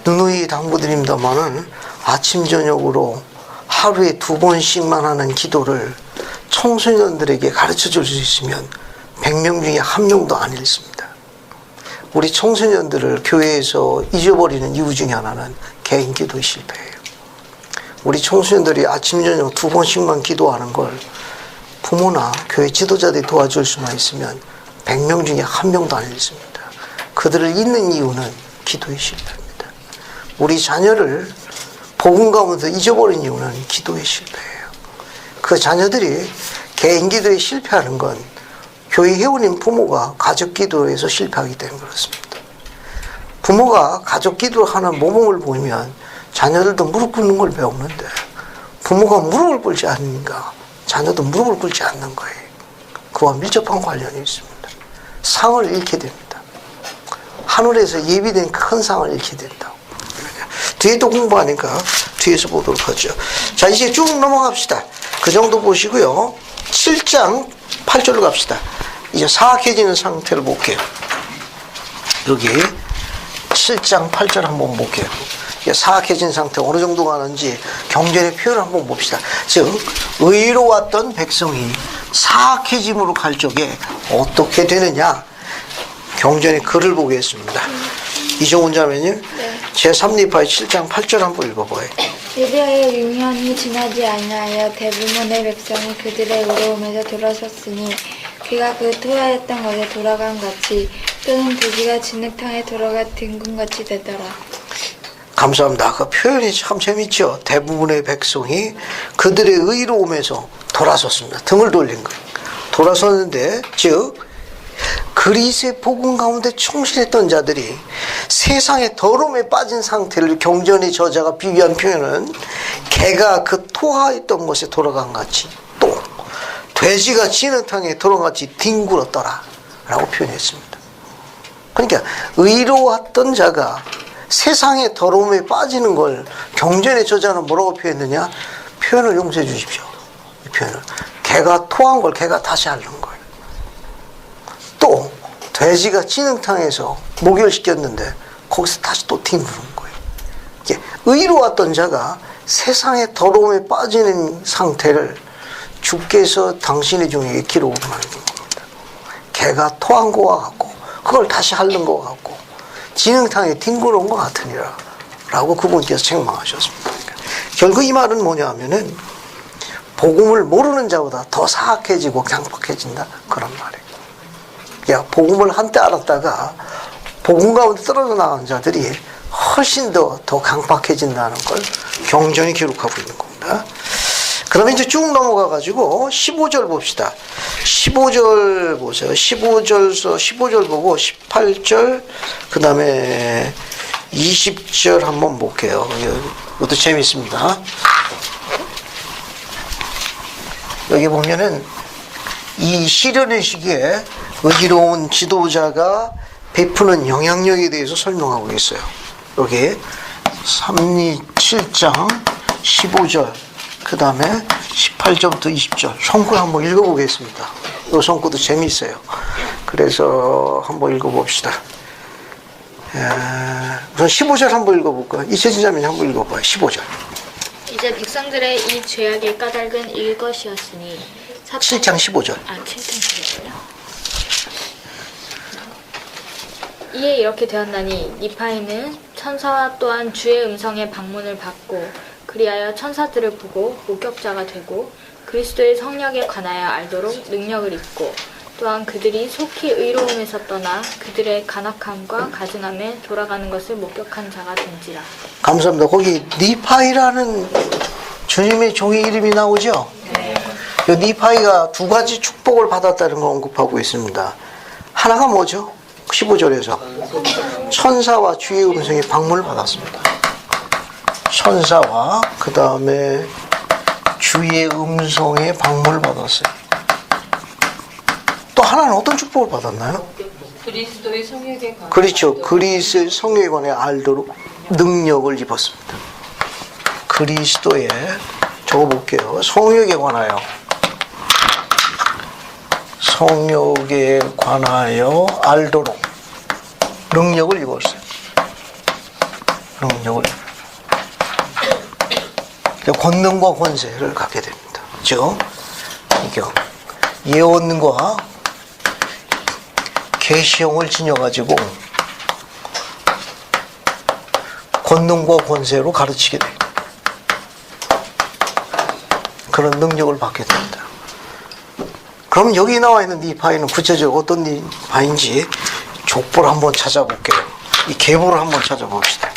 누누이 당부드립니다만은 아침 저녁으로 하루에 2번씩만 하는 기도를 청소년들에게 가르쳐 줄 수 있으면 100명 중에 1명도 안 읽습니다. 우리 청소년들을 교회에서 잊어버리는 이유 중에 하나는 개인 기도의 실패예요. 우리 청소년들이 아침 저녁 2번씩만 기도하는 걸 부모나 교회 지도자들이 도와줄 수만 있으면 100명 중에 1명도 안 읽습니다. 그들을 잊는 이유는 기도의 실패입니다. 우리 자녀를 복음 가운데 잊어버린 이유는 기도의 실패예요. 그 자녀들이 개인 기도에 실패하는 건 교회 회원인 부모가 가족 기도에서 실패하기 때문에 그렇습니다. 부모가 가족 기도를 하는 모범을 보이면 자녀들도 무릎 꿇는 걸 배우는데 부모가 무릎을 꿇지 않으니까 자녀도 무릎을 꿇지 않는 거예요. 그와 밀접한 관련이 있습니다. 상을 잃게 됩니다. 하늘에서 예비된 큰 상을 잃게 된다. 뒤에 또 공부하니까 뒤에서 보도록 하죠. 자, 이제 쭉 넘어갑시다. 그 정도 보시고요. 7장 8절로 갑시다. 이제 사악해지는 상태를 볼게요. 여기 7장 8절 한번 볼게요. 사악해진 상태 어느 정도 가는지 경전의 표현을 한번 봅시다. 즉 의로웠던 백성이 사악해짐으로 갈 적에 어떻게 되느냐, 경전의 글을 보겠습니다. 이종훈 자매님, 제3리파의 7장 8절 한번 읽어봐요. 이리하여 6년이 지나지 아니하여 대부분의 백성이 그들의 의로움에서 돌아섰으니 그가 그 토하였던 것에 돌아간 같이 또는 부지가 진흙탕에 돌아가 뒹군같이 되더라. 감사합니다. 그 표현이 참 재밌죠. 대부분의 백성이 그들의 의로움에서 돌아섰습니다. 등을 돌린 거예요. 돌아섰는데, 즉 그리스의 복음 가운데 충실했던 자들이 세상의 더러움에 빠진 상태를 경전의 저자가 비유한 표현은 개가 그 토하였던 곳에 돌아간 같이, 또 돼지가 진흙탕에 돌아간 같이 뒹굴었더라 라고 표현했습니다. 그러니까 의로웠던 자가 세상의 더러움에 빠지는 걸 경전의 저자는 뭐라고 표현했느냐? 표현을 용서해 주십시오. 이 표현을. 개가 토한 걸 개가 다시 앓는 거예요. 또 돼지가 진흙탕에서 목욕시켰는데 거기서 다시 또 뒹구는 거예요. 이게 의로웠던 자가 세상의 더러움에 빠지는 상태를 주께서 당신의 종에게 기록을 하는 겁니다. 개가 토한 것과 같고 그걸 다시 핥는 것 같고 진흙탕에 뒹구는 것 같으니라 라고 그분께서 책망하셨습니다. 결국 이 말은 뭐냐 하면은 복음을 모르는 자보다 더 사악해지고 강박해진다 그런 말이에요. 야, 복음을 한때 알았다가 복음 가운데 떨어져 나간 자들이 훨씬 더 강박해진다는 걸 경전이 기록하고 있는 겁니다. 그러면 이제 쭉 넘어가 가지고 15절 봅시다. 15절 보세요. 15절 보고 18절 그 다음에 20절 한번 볼게요. 이것도 재밌습니다. 여기 보면은 이 시련의 시기에 의로운 지도자가 베푸는 영향력에 대해서 설명하고 있어요. 여기 327장 15절 그 다음에 18절부터 20절 성구 한번 읽어보겠습니다. 이 성구도 재미있어요. 그래서 한번 읽어봅시다. 우선 15절 한번 읽어볼까요? 이세진 자매님 한번 읽어봐요. 15절. 이제 백성들의 이 죄악의 까닭은 이것이었으니 7장 15절. 7장 15절요. 이에 이렇게 되었나니 니파이는 천사와 또한 주의 음성의 방문을 받고 그리하여 천사들을 보고 목격자가 되고 그리스도의 성령에 관하여 알도록 능력을 입고 또한 그들이 속히 의로움에서 떠나 그들의 간악함과 가증함에 돌아가는 것을 목격한 자가 된지라. 감사합니다. 거기 니파이라는 주님의 종의 이름이 나오죠? 네. 이 니파이가 두 가지 축복을 받았다는 걸 언급하고 있습니다. 하나가 뭐죠? 15절에서 천사와 주의 음성의 방문을 받았습니다. 천사와 그 다음에 주의 음성의 방문을 받았어요. 또 하나는 어떤 축복을 받았나요? 그리스도의 성령에 관하여 그렇죠. 그리스도의 성령에 관해 알도록 능력을 입었습니다. 그리스도의 적어볼게요. 성령에 관하여 알도록 능력을 입었어요. 능력을 권능과 권세를 갖게 됩니다. 즉 예언과 계시형을 지녀가지고 권능과 권세로 가르치게 돼요. 그런 능력을 받게 됩니다. 그럼 여기 나와 있는 니파이는 구체적으로 어떤 니파인지 족보를 한번 찾아볼게요. 이 계보를 한번 찾아봅시다.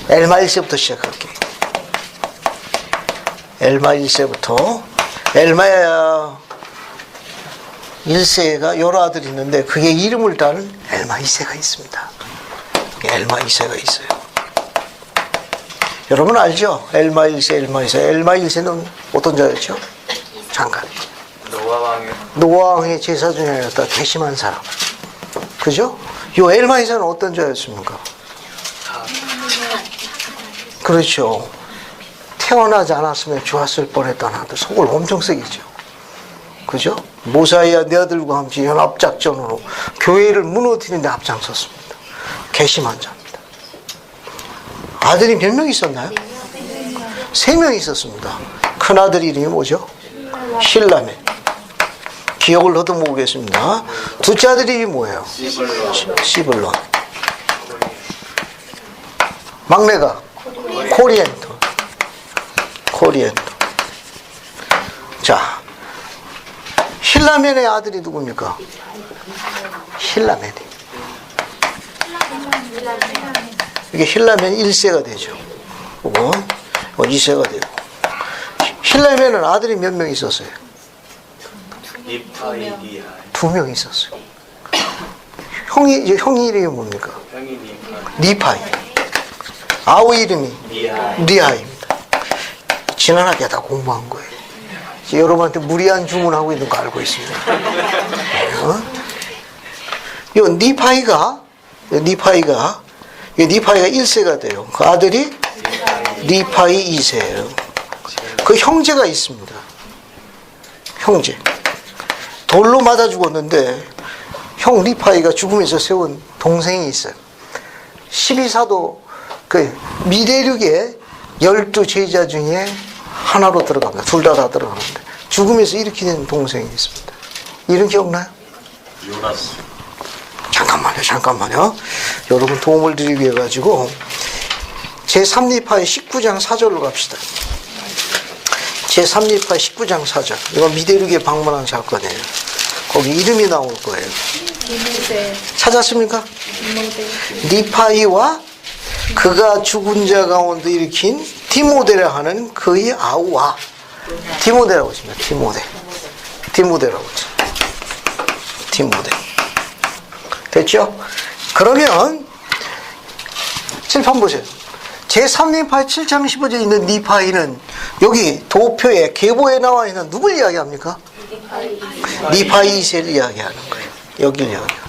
엘마 1세부터 시작할게요. 엘마 1세부터 엘마 1세가 여러 아들이 있는데 그게 이름을 따는 엘마 2세가 있습니다. 엘마 2세가 있어요. 여러분 알죠? 엘마 1세, 엘마 2세. 엘마 1세는 어떤 자였죠? 장관. 노아 왕의 제사 중에 하나였다. 괘씸한 사람. 그죠? 요 엘마 2세는 어떤 자였습니까? 그렇죠. 태어나지 않았으면 좋았을 뻔했던 아들. 속을 엄청 쓰겠죠. 그죠? 모사이와 내 아들과 함께 연합작전으로 교회를 무너뜨리는 데 앞장섰습니다. 괘씸한 자입니다. 아들이 몇 명 있었나요? 3명 있었습니다. 큰아들 이름이 뭐죠? 실라멘. 기억을 더듬어 보겠습니다. 둘째 아들 이름이 뭐예요? 시블론. 막내가 코리엔토. 자, 힐라멘의 아들이 누굽니까? 힐라멘이. 이게 힐라멘 1세가 되죠. 그리고 2세가 되고. 힐라멘은 아들이 몇 명 있었어요? 니파이 니하이. 2명 있었어요. 형이 이름이 뭡니까? 형이 니파이. 니파이. 아우 이름이 니하이. 리하입니다. 지난학기에 다 공부한 거예요. 이제 여러분한테 무리한 주문하고 있는 거 알고 있습니다. 요 니파이가 1세가 돼요. 그 아들이 니파이 2세예요. 그 형제가 있습니다. 형제. 돌로 맞아 죽었는데 형 니파이가 죽으면서 세운 동생이 있어요. 12사도 그 미대륙의 12제자 중에 하나로 들어갑니다. 둘 다 들어가는데 죽으면서 일으키는 동생이 있습니다. 이름 기억나요? 요나스. 잠깐만요. 여러분 도움을 드리기 위해 가지고 제3니파의 19장 4절로 갑시다. 제3니파 19장 4절. 이건 미대륙에 방문한 사건이에요. 거기 이름이 나올 거예요. 찾았습니까? 니파이와 그가 죽은 자 가운데 일으킨 디모데라 하는 그의 아우와 디모데라고 했습니다. 디모데라고 했죠. 디모데. 됐죠? 그러면 칠판 보세요. 제3니파의 7장 15절에 있는 니파이는 여기 도표에 계보에 나와 있는 누굴 이야기합니까? 니파이 2세를 이야기하는 거예요. 여기를 이야기해요.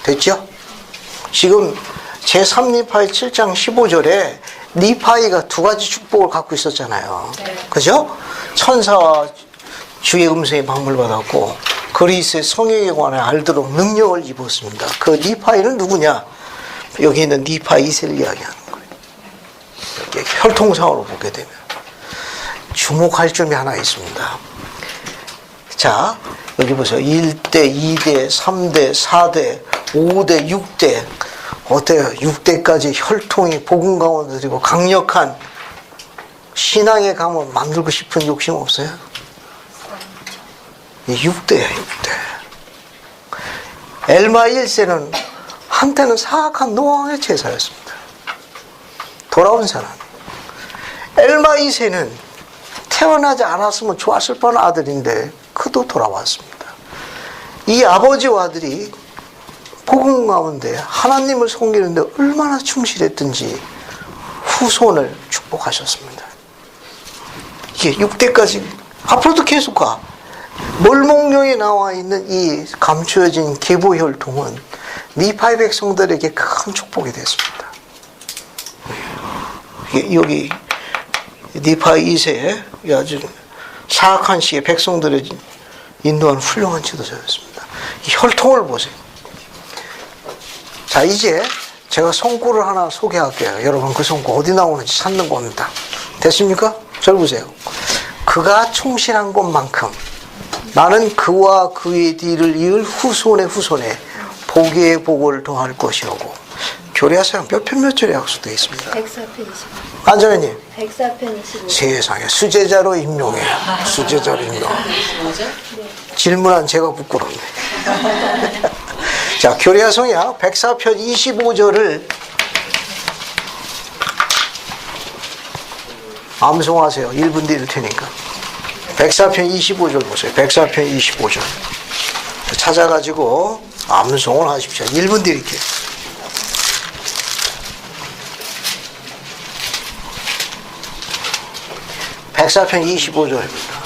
됐죠? 지금 제3니파의 7장 15절에 니파이가 2가지 축복을 갖고 있었잖아요. 그죠? 천사와 주의 음성에 방문을 받았고 그리스의 성령에 관해 알도록 능력을 입었습니다. 그 니파이는 누구냐? 여기 있는 니파이 2세를 이야기하는 거예요. 이렇게 혈통상으로 보게 되면 주목할 점이 하나 있습니다. 자, 여기 보세요. 1대, 2대, 3대, 4대, 5대, 6대. 어때요? 6대까지 혈통이 복음 가운데 들이고 강력한 신앙의 가문 만들고 싶은 욕심 없어요? 6대야, 6대. 엘마 1세는 한때는 사악한 노왕의 제사였습니다. 돌아온 사람. 엘마 2세는 태어나지 않았으면 좋았을 뻔한 아들인데 그도 돌아왔습니다. 이 아버지와 아들이 복음 가운데 하나님을 섬기는데 얼마나 충실했든지 후손을 축복하셨습니다. 이게 6대까지 앞으로도 계속 가. 몰목령에 나와 있는 이 감추어진 계보 혈통은 니파이 백성들에게 큰 축복이 됐습니다. 여기 니파이 2세에 아주 사악한 시기에 백성들을 인도한 훌륭한 지도자였습니다. 이 혈통을 보세요. 자, 이제 제가 성구를 하나 소개할게요. 여러분 그 성구 어디 나오는지 찾는 겁니다. 됐습니까? 절 보세요. 그가 충실한 것만큼 나는 그와 그의 뒤를 이을 후손의 후손에 복의 복을 더할 것이오고. 교리하세요. 몇 편 몇 절에 약속되어 있습니다. 104편 25. 안전회님. 104편 25. 세상에 수제자로 임용해. 수제자로 임용. 질문한 제가 부끄럽네. 자, 교리하성약 104편 25절을 암송하세요. 1분 뒤일 테니까. 104편 25절 보세요. 104편 25절. 찾아가지고 암송을 하십시오. 1분 드릴게요. 백사편 25절입니다.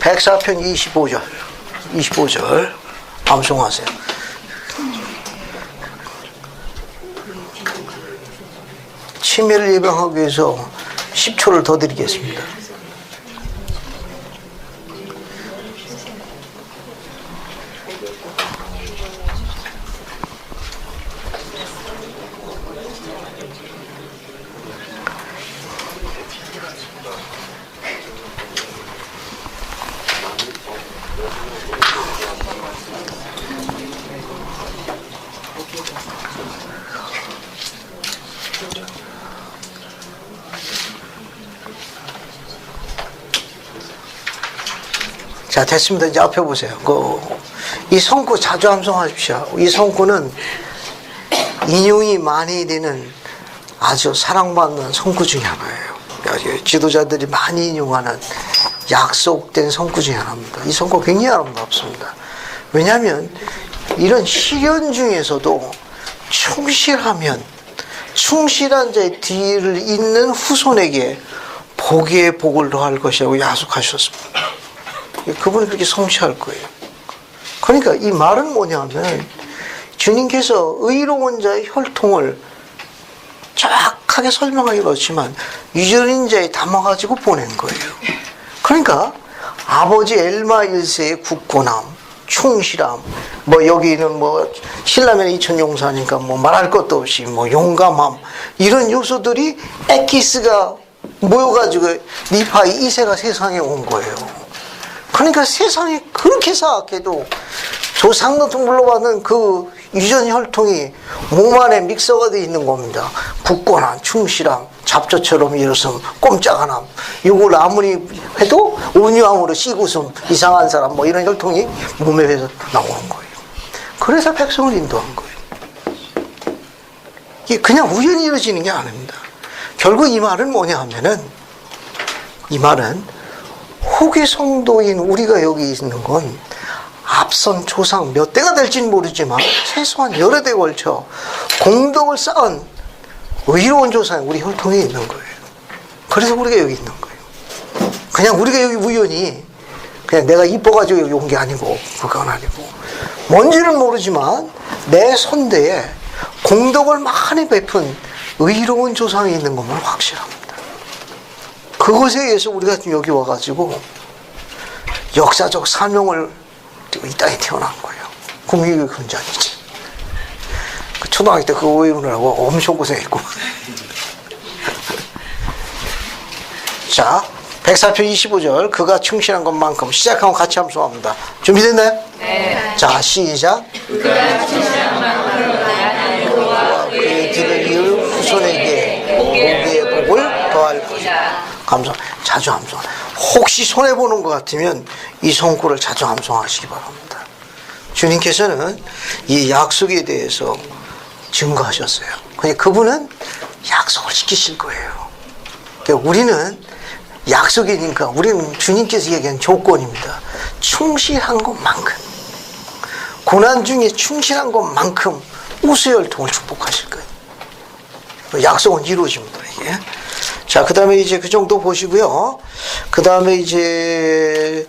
백사편 25절 암송하세요. 치매를 예방하기 위해서 10초를 더 드리겠습니다. 자, 됐습니다. 이제 앞에 보세요. 이 성구 자주 암송하십시오. 이 성구는 인용이 많이 되는 아주 사랑받는 성구 중에 하나예요. 지도자들이 많이 인용하는 약속된 성구 중에 하나입니다. 이 성구 굉장히 아름답습니다. 왜냐하면 이런 시련 중에서도 충실하면 충실한 자의 뒤를 잇는 후손에게 복의 복을 더할 것이라고 약속하셨습니다. 그분이 그렇게 성취할 거예요. 그러니까 이 말은 뭐냐면 주님께서 의로운 자의 혈통을 정확하게 설명하기 그렇지만 유전인 자에 담아가지고 보낸 거예요. 그러니까 아버지 엘마 1세의 굳건함, 충실함, 뭐 여기는 뭐 신라면의 이천용사니까 뭐 말할 것도 없이 뭐 용감함, 이런 요소들이 에키스가 모여가지고 니파이 2세가 세상에 온 거예요. 그러니까 세상에 그렇게 사악해도 조상부터 물러받은 그 유전 혈통이 몸 안에 믹서가 되어 있는 겁니다. 굳건함, 충실함, 잡초처럼 일어섬, 꼼짝안함, 이걸 아무리 해도 온유함으로 씨구슴, 이상한 사람, 뭐 이런 혈통이 몸에 배서 나오는 거예요. 그래서 백성을 인도한 거예요. 이게 그냥 우연히 이루어지는 게 아닙니다. 결국 이 말은 뭐냐 하면은, 이 말은 후계 성도인 우리가 여기 있는 건 앞선 조상 몇 대가 될지는 모르지만 최소한 여러 대 걸쳐 공덕을 쌓은 의로운 조상이 우리 혈통에 있는 거예요. 그래서 우리가 여기 있는 거예요. 그냥 우리가 여기 우연히 그냥 내가 이뻐가지고 여기 온 게 아니고, 그건 아니고, 뭔지는 모르지만 내 손대에 공덕을 많이 베푼 의로운 조상이 있는 것만 확실합니다. 그것에 의해서 우리가 여기 와가지고 역사적 사명을 이 땅에 태어난 거예요. 국민교육 현장이지. 그 초등학교 때 그거 외우느라고 엄청 고생했고. 자, 104편 25절, 그가 충실한 것만큼, 시작하고 같이 함송합니다. 준비됐나요? 네. 자, 시작. 그가 충실한 만큼 나는 그의 뒤를 이을 후손에게 복의 복을 더할 것이다. 감사. 자주 함송. 혹시 손해보는 것 같으면 이 성구를 자주 함송하시기 바랍니다. 주님께서는 이 약속에 대해서 증거하셨어요. 그분은 약속을 지키실 거예요. 그러니까 우리는 약속이니까 우리는 주님께서 얘기한 조건입니다. 충실한 것만큼, 고난 중에 충실한 것만큼 우수혈통을 축복하실 거예요. 약속은 이루어집니다. 이게. 자, 그 다음에 이제 그 정도 보시고요. 그 다음에 이제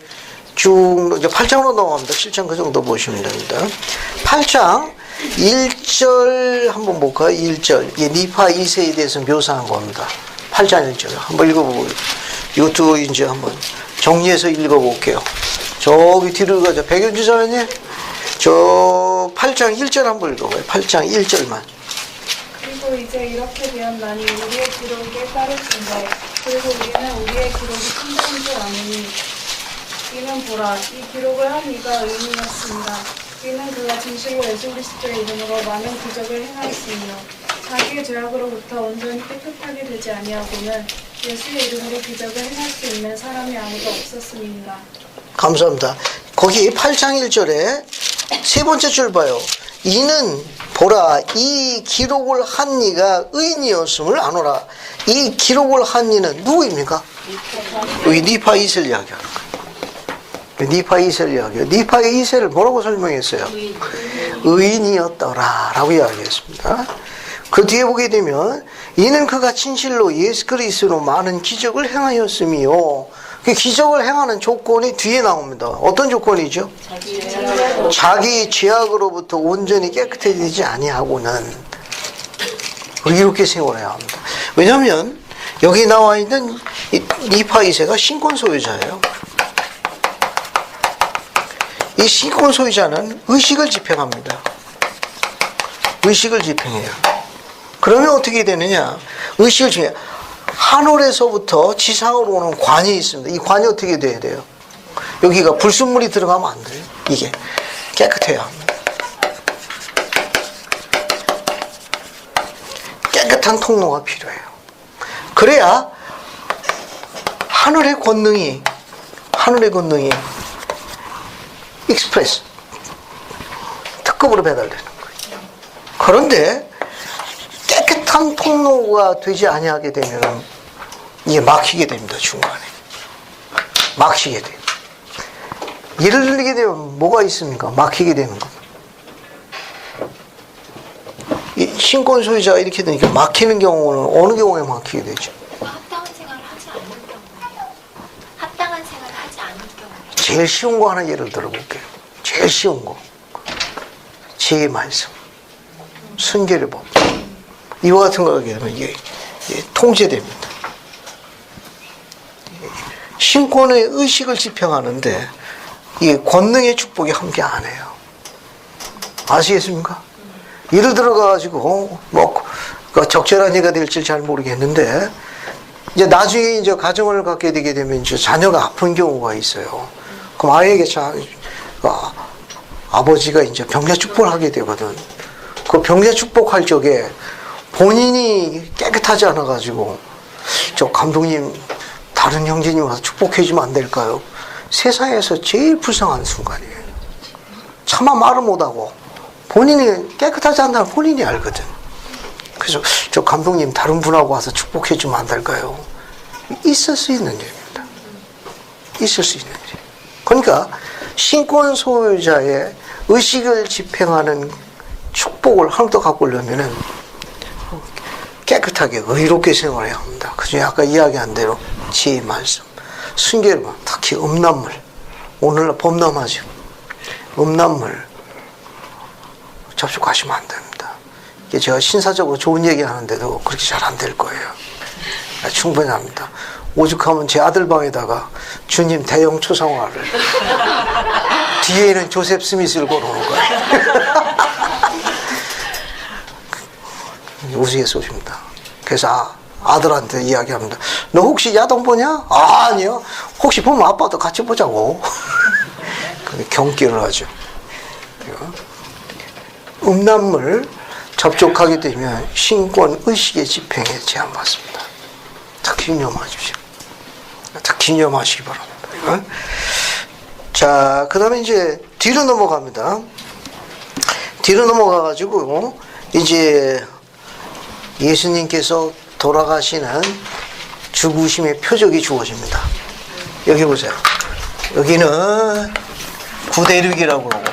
쭉 이제 8장으로 넘어갑니다. 7장 그 정도 보시면 됩니다. 8장 1절 한번 볼까요? 1절. 이게 니파 2세에 대해서 묘사한 겁니다. 8장 1절. 한번 읽어보고, 이것도 이제 한번 정리해서 읽어볼게요. 저기 뒤로 가자. 백윤주 자매님, 저 8장 1절 한번 읽어봐요. 8장 1절만. 그리고 이제 이렇게 되었나니 우리의 기록에 따를진대. 그리고 우리는 우리의 기록이 참된 줄 아느니 이는 보라, 이 기록을 한 이가 의인이었습니다. 이는 그가 진실로 예수 그리스도의 이름으로 많은 기적을 행하였으며 자기의 죄악으로부터 온전히 깨끗하게 되지 아니하고는 예수의 이름으로 기적을 행할 수 있는 사람이 아무도 없었음입니다. 감사합니다. 거기 8장 1절에 세 번째 줄 봐요. 이는 보라, 이 기록을 한 이가 의인이었음을 아노라. 이 기록을 한 이는 누구입니까? 여기 니파 2세를 이야기하는 거예요. 니파 2세를 이야기해요. 니파 2세를 뭐라고 설명했어요? 의인이었더라 라고 이야기했습니다. 그 뒤에 보게 되면 이는 그가 진실로 예수 그리스도로 많은 기적을 행하였으며, 그 기적을 행하는 조건이 뒤에 나옵니다. 어떤 조건이죠? 자기 죄악으로부터 온전히 깨끗해지지 아니하고는 이렇게 생활해야 합니다. 왜냐하면 여기 나와 있는 니파 2세가 신권 소유자예요. 이 신권 소유자는 의식을 집행합니다. 의식을 집행해요. 그러면 어떻게 되느냐? 의식을 집행해요. 하늘에서부터 지상으로 오는 관이 있습니다. 이 관이 어떻게 돼야 돼요? 여기가 불순물이 들어가면 안 돼요. 이게 깨끗해야 합니다. 깨끗한 통로가 필요해요. 그래야 하늘의 권능이 익스프레스 특급으로 배달되는 거예요. 그런데 깨끗한 통로가 되지 아니하게 되면 이게 막히게 됩니다. 중간에 막히게 돼요. 예를 들게 되면 뭐가 있습니까? 막히게 되는 겁니다. 이 신권 소유자가 이렇게 되니까 막히는 경우는 어느 경우에 막히게 되죠? 합당한 생활을 하지 않는 경우예요. 합당한 생활을 하지 않는 경우. 제일 쉬운 거 하나 예를 들어볼게요. 제일 쉬운 거. 제 말씀. 순결의 법. 이와 같은 거 하게 되면 이게 통제됩니다. 신권의 의식을 집행하는데 이게 권능의 축복이 함께 안 해요. 아시겠습니까? 예를 들어가지고 적절한 예가 될지 잘 모르겠는데 이제 나중에 이제 가정을 갖게 되게 되면 이제 자녀가 아픈 경우가 있어요. 그럼 아이에게 아버지가 이제 병자 축복을 하게 되거든. 그 병자 축복할 적에 본인이 깨끗하지 않아 가지고 저 감독님 다른 형제님 와서 축복해 주면 안 될까요? 세상에서 제일 불쌍한 순간이에요. 차마 말을 못하고 본인이 깨끗하지 않다는 본인이 알거든. 그래서 저 감독님 다른 분하고 와서 축복해 주면 안 될까요? 있을 수 있는 일입니다. 있을 수 있는 일. 그러니까 신권 소유자의 의식을 집행하는 축복을 하나도 갖고 오려면은 깨끗하게 의롭게 생활해야 합니다. 그중에 아까 이야기한 대로 지혜의 말씀, 순결만, 특히 음란물, 오늘날 범람하죠. 음란물 접촉하시면 안 됩니다. 이게 제가 신사적으로 좋은 얘기 하는데도 그렇게 잘 안 될 거예요. 충분히 합니다. 오죽하면 제 아들 방에다가 주님 대형 초상화를 뒤에는 조셉 스미스를 걸어놓은 거예요. 우스갯소리입니다. 그래서 아들한테 이야기합니다. 너 혹시 야동 보냐? 아니요. 혹시 보면 아빠도 같이 보자고. 경기를 하죠. 음란물 접촉하게 되면 신권 의식의 집행에 제한받습니다. 특히 유념하십시오. 특히 유념하시기 바랍니다. 자, 그 다음에 이제 뒤로 넘어갑니다. 뒤로 넘어가가지고 이제 예수님께서 돌아가시는 죽으심의 표적이 주어집니다. 여기 보세요. 여기는 구대륙이라고 그러고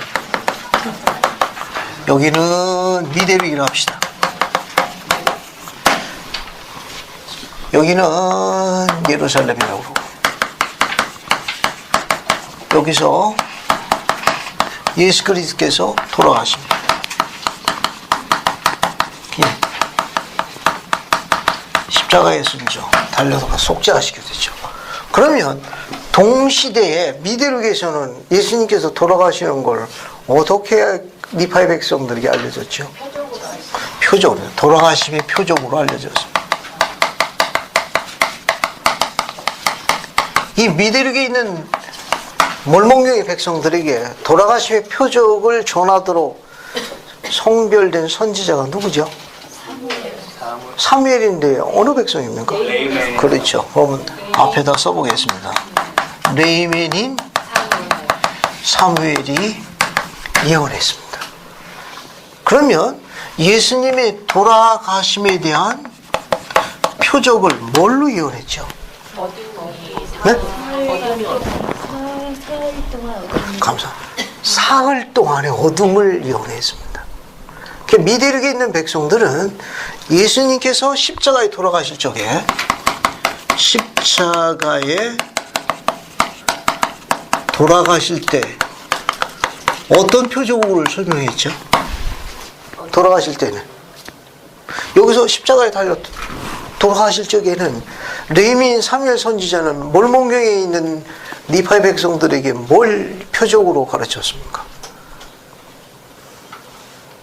여기는 미대륙이라고 합시다. 여기는 예루살렘이라고 그러고 여기서 예수 그리스도께서 돌아가십니다. 십자가에 숨져 달려서 속죄하시게 되죠. 그러면 동시대에 미대륙에서는 예수님께서 돌아가시는 걸 어떻게 니파의 백성들에게 알려졌죠? 표적으로, 돌아가심의 표적으로 알려졌습니다. 이 미대륙에 있는 몰몬경의 백성들에게 돌아가심의 표적을 전하도록 성별된 선지자가 누구죠? 사무엘인데 어느 백성입니까? 레이멘. 그렇죠. 그러면 앞에다 써보겠습니다. 레이멘인 사무엘이 예언했습니다. 그러면 예수님의 돌아가심에 대한 표적을 뭘로 예언했죠? 네? 사흘 동안 어둠이 감사합니다. 사흘 동안의 어둠을 예언했습니다. 미대륙에 있는 백성들은 예수님께서 십자가에 돌아가실 적에 십자가에 돌아가실 때 어떤 표적으로 설명했죠? 돌아가실 때는 여기서 십자가에 달려 돌아가실 적에는 레위인 사무엘 선지자는 몰몬경에 있는 니파의 백성들에게 뭘 표적으로 가르쳤습니까?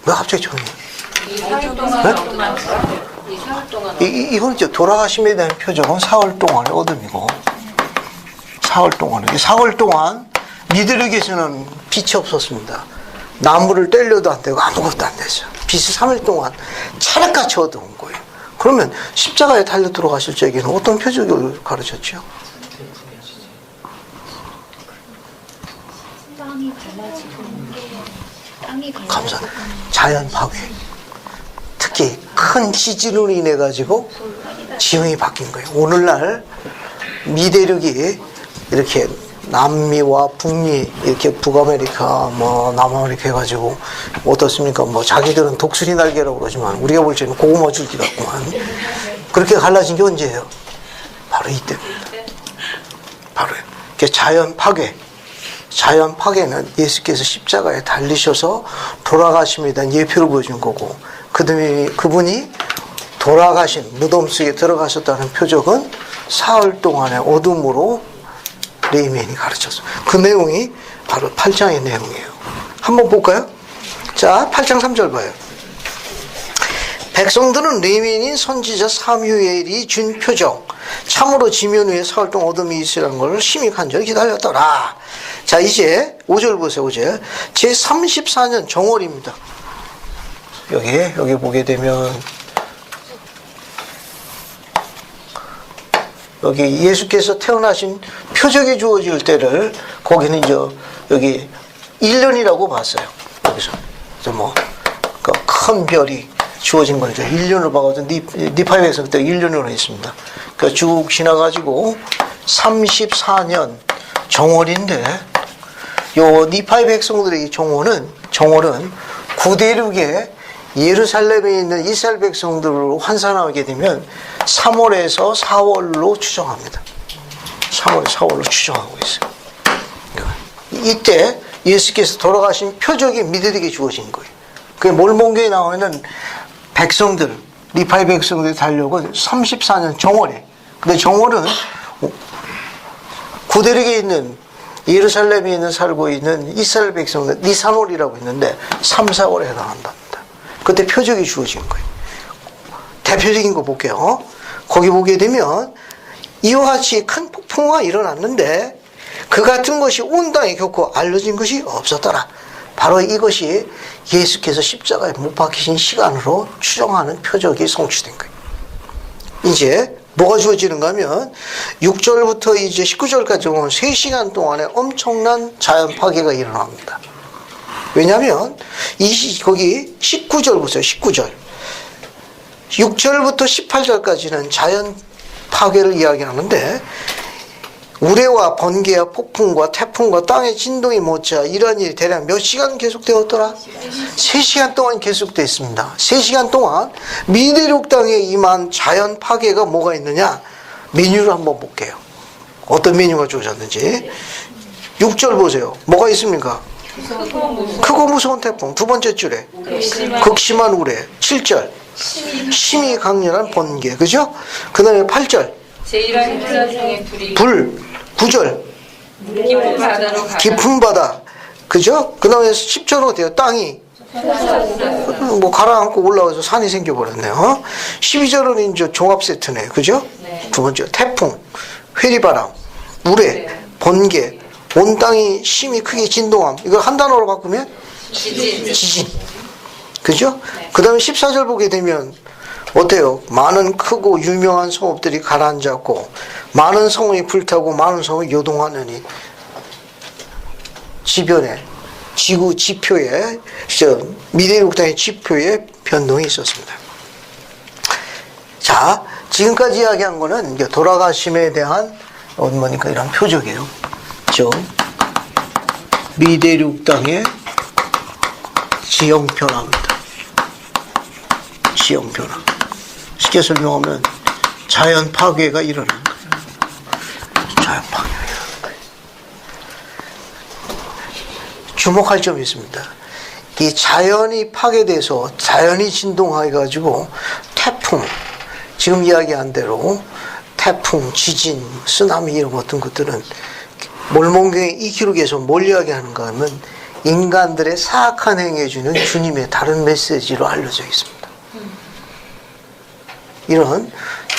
왜 갑자기 조용히? 이건 이제 돌아가심에 대한 표적은 사흘 동안의 어둠이고, 사흘 동안 미대륙에서는 빛이 없었습니다. 나무를 떼려도 안 되고 아무것도 안 됐어요. 빛이 3일 동안 찰흙같이 어두운 거예요. 그러면 십자가에 달려 들어가실 적에는 어떤 표적을 가르쳤죠? 땅이 갈라져 감사. 자연 파괴. 특히 큰 지진으로 인해 가지고 지형이 바뀐 거예요. 오늘날 미대륙이 이렇게 남미와 북미 이렇게 북아메리카 뭐 남아메리카 해가지고 어떻습니까? 뭐 자기들은 독수리 날개라고 그러지만 우리가 볼 때는 고구마 줄기 같구만. 그렇게 갈라진 게 언제예요? 바로 이때입니다. 바로요. 자연 파괴. 자연 파괴는 예수께서 십자가에 달리셔서 돌아가심에 대한 예표를 보여준 거고, 그분이 돌아가신 무덤 속에 들어가셨다는 표적은 사흘 동안의 어둠으로 레이맨이 가르쳤어요. 그 내용이 바로 8장의 내용이에요. 한번 볼까요? 자, 8장 3절 봐요. 백성들은 레위인인 선지자 사무엘이 준 표적, 참으로 지면 위에 사흘 동안 어둠이 있으라는 걸 심히 간절히 기다렸더라. 자, 이제 5절 보세요. 5절. 제34년 정월입니다. 여기 보게 되면 여기 예수께서 태어나신 표적이 주어질 때를 거기는 이제 여기 1년이라고 봤어요. 여기서 뭐 큰 별이 주어진 거니까 1년을 봐가지고 니파에서 그때 1년으로 했습니다. 그러니까 쭉 지나가지고 34년 정월인데, 요 니파의 백성들의 정월은 구대륙에 예루살렘에 있는 이스라엘 백성들을 환산하게 되면 3월에서 4월로 추정합니다. 3월에서 4월로 추정하고 있어요. 이때 예수께서 돌아가신 표적이 미들에게 주어진 거예요. 그 몰몬교에 나오는 백성들, 리파의 백성들이 달려고 34년 정월에. 근데 정월은 구대륙에 있는 예루살렘에 있는 살고 있는 이스라엘 백성들 니산월이라고 있는데 3, 4월에 해당한답니다. 그때 표적이 주어진 거예요. 대표적인 거 볼게요. 거기 보게 되면 이와 같이 큰 폭풍우가 일어났는데 그 같은 것이 온 땅에 겪고 알려진 것이 없었더라. 바로 이것이 예수께서 십자가에 못 박히신 시간으로 추정하는 표적이 성취된 거예요. 이제 뭐가 주어지는가 하면 6절부터 이제 19절까지 보면 3시간 동안에 엄청난 자연 파괴가 일어납니다. 왜냐하면 거기 19절 보세요. 19절. 6절부터 18절까지는 자연 파괴를 이야기하는데, 우레와 번개와 폭풍과 태풍과 땅의 진동이 못자 이러한 일이 대략 몇 시간 계속되었더라? 3시간 동안 계속됐습니다. 3시간 동안 미대륙 땅에 임한 자연 파괴가 뭐가 있느냐? 메뉴를 한번 볼게요. 어떤 메뉴가 주어졌는지. 6절 보세요. 뭐가 있습니까? 크고 무서운 태풍. 두 번째 줄에 극심한 우레. 7절 심히 강렬한 번개. 그죠? 그 다음에 8절 제1한 흑사성의 불이 불. 9절 깊은 바다로 가다. 깊은 바다. 그죠? 그 다음에 10절 어때요? 땅이 뭐 가라앉고 올라와서 산이 생겨버렸네요. 12절은 이제 종합 세트네. 그죠? 네. 두 번째 태풍, 회리바람, 우레, 번개, 온 땅이 심히 크게 진동함. 이걸 한 단어로 바꾸면 지진. 그죠? 네. 그 다음에 14절 보게 되면 어때요? 많은 크고 유명한 성읍들이 가라앉았고 많은 성이 불타고 많은 성이 요동하느니 지변에 지구 지표에 미대륙 땅의 지표에 변동이 있었습니다. 자, 지금까지 이야기한 거는 이제 돌아가심에 대한 뭐니까 이런 표적이에요. 즉 미대륙 땅의 지형 변화입니다. 지형 변화. 쉽게 설명하면 자연 파괴가 일어난 거예요. 자연 파괴가 일어난 거예요. 주목할 점이 있습니다. 이 자연이 파괴돼서 자연이 진동해가지고 태풍, 지금 이야기한 대로 태풍, 지진, 쓰나미 이런 어떤 것들은 몰몬교의 이 기록에서 뭘 이야기하는가 하면 인간들의 사악한 행위에 주는 주님의 다른 메시지로 알려져 있습니다. 이런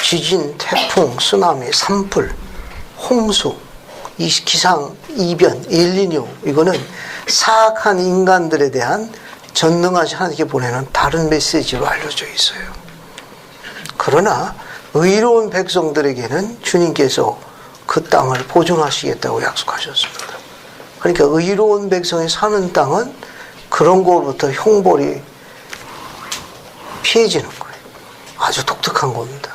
지진, 태풍, 쓰나미, 산불, 홍수, 이 기상, 이변, 엘니뇨, 이거는 사악한 인간들에 대한 전능하신 하나님께 보내는 다른 메시지로 알려져 있어요. 그러나 의로운 백성들에게는 주님께서 그 땅을 보존하시겠다고 약속하셨습니다. 그러니까 의로운 백성이 사는 땅은 그런 거로부터 형벌이 피해지는 거예요. 아주 독특한 겁니다.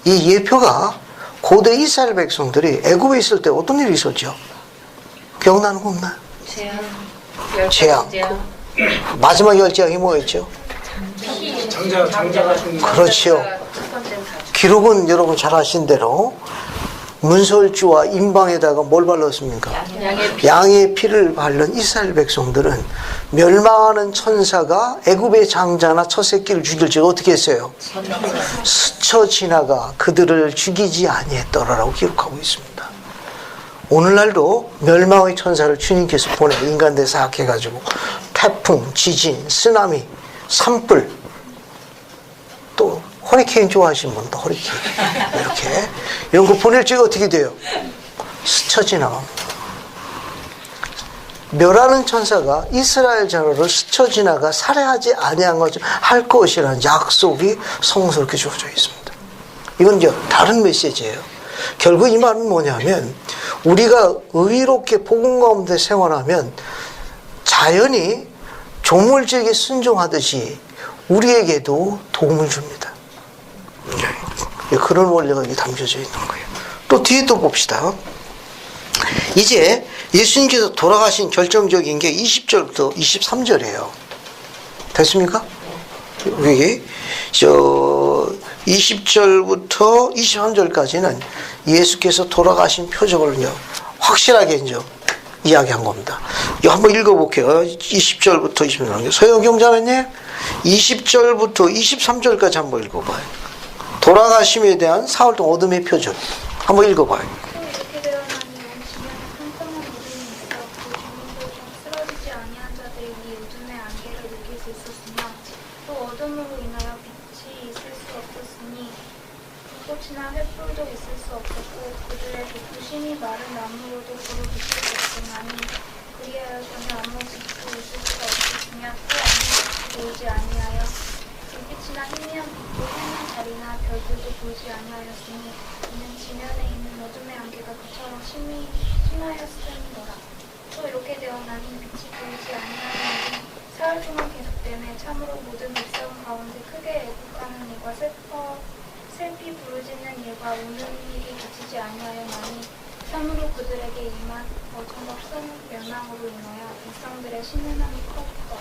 이 예표가 고대 이스라엘 백성들이 애굽에 있을 때 어떤 일이 있었죠? 기억나는 거 없나요? 재앙. 마지막 열재앙이 뭐였죠? 장자가 죽는 그렇지요. 기록은 여러분 잘 아신 대로 문설주와 인방에다가 뭘 발랐습니까? 양의 피를 바른 이스라엘 백성들은 멸망하는 천사가 애굽의 장자나 첫 새끼를 죽일 적 어떻게 했어요? 스쳐 지나가 그들을 죽이지 아니했더라라고 기록하고 있습니다. 오늘날도 멸망의 천사를 주님께서 보내 인간들 사악해가지고 태풍, 지진, 쓰나미, 산불, 또 허리케인 좋아하시는 분도 허리케인 이렇게 이런 거 보낼 적이 어떻게 돼요? 스쳐 지나갑니다. 멸하는 천사가 이스라엘 자녀를 스쳐 지나가 살해하지 아니한 것을 할 것이라는 약속이 성스럽게 주어져 있습니다. 이건 이제 다른 메시지예요. 결국 이 말은 뭐냐면 우리가 의롭게 복음 가운데 생활하면 자연이 조물주에게 순종하듯이 우리에게도 도움을 줍니다. 그런 원리가 여기 담겨져 있는 거예요. 또 뒤에 또 봅시다. 이제 예수님께서 돌아가신 결정적인 게 20절부터 23절이에요. 됐습니까? 여기 20절부터 23절까지는 예수께서 돌아가신 표적을 확실하게 이제 이야기한 겁니다. 이거 한번 읽어볼게요. 20절부터 23절. 서영경 자매님, 20절부터 23절까지 한번 읽어봐요. 돌아가심에 대한 사흘 동안 어둠의 표적. 한번 읽어봐요. 이렇게 되어나니 원치면 팽팽한 어둠이 있어 그 주민들 중 쓰러지지 아니한 자들이 이 어둠의 안개를 느낄 수 있었으며 또 어둠으로 인하여 빛이 있을 수 없었으니 불꽃이나 횃불도 있을 수 없었고 그들의 부심이 마른 나무로도 불을 비출 수 없었나니 그리하여 전혀 아무 빛도 있을 수가 없었으며 또 아무 빛이 보이지 아니하여 불빛이나 희미한 빛도 희미한 달이나 별들도 보이지 아니하였으니 이는 지면에 있는 어둠의 안개가 그처럼 심하였음이더라. 또 이렇게 되어나니 빛이 보이지 아니하는 일이 사흘 동안 계속되매 참으로 모든 백성 가운데 크게 애국하는 일과 슬피 부르짖는 일과 우는 일이 그치지 아니하였나니 참으로 그들에게 임한 어정없은 멸망으로 인하여 백성들의 신음함이 컸다.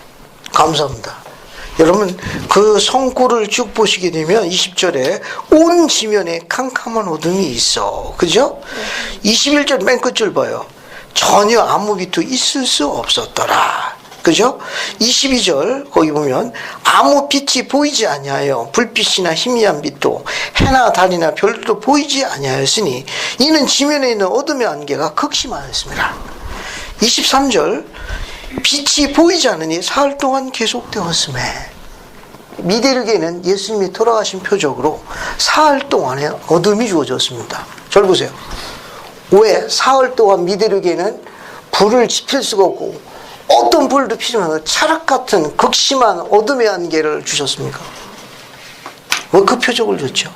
감사합니다. 여러분 그 성구를 쭉 보시게 되면 20절에 온 지면에 캄캄한 어둠이 있어. 그죠? 21절 맨 끝줄 봐요. 전혀 아무 빛도 있을 수 없었더라. 그죠? 22절 거기 보면 아무 빛이 보이지 아니하여 불빛이나 희미한 빛도 해나 달이나 별도 보이지 아니하였으니 이는 지면에 있는 어둠의 안개가 극심하였습니다. 23절 빛이 보이지 않으니 사흘 동안 계속되었음에 미대륙에는 예수님이 돌아가신 표적으로 사흘 동안에 어둠이 주어졌습니다. 절 보세요. 왜 사흘 동안 미대륙에는 불을 지필 수가 없고 어떤 불도 피지 않는 찰흙 같은 극심한 어둠의 안개를 주셨습니까? 왜 그 표적을 줬죠?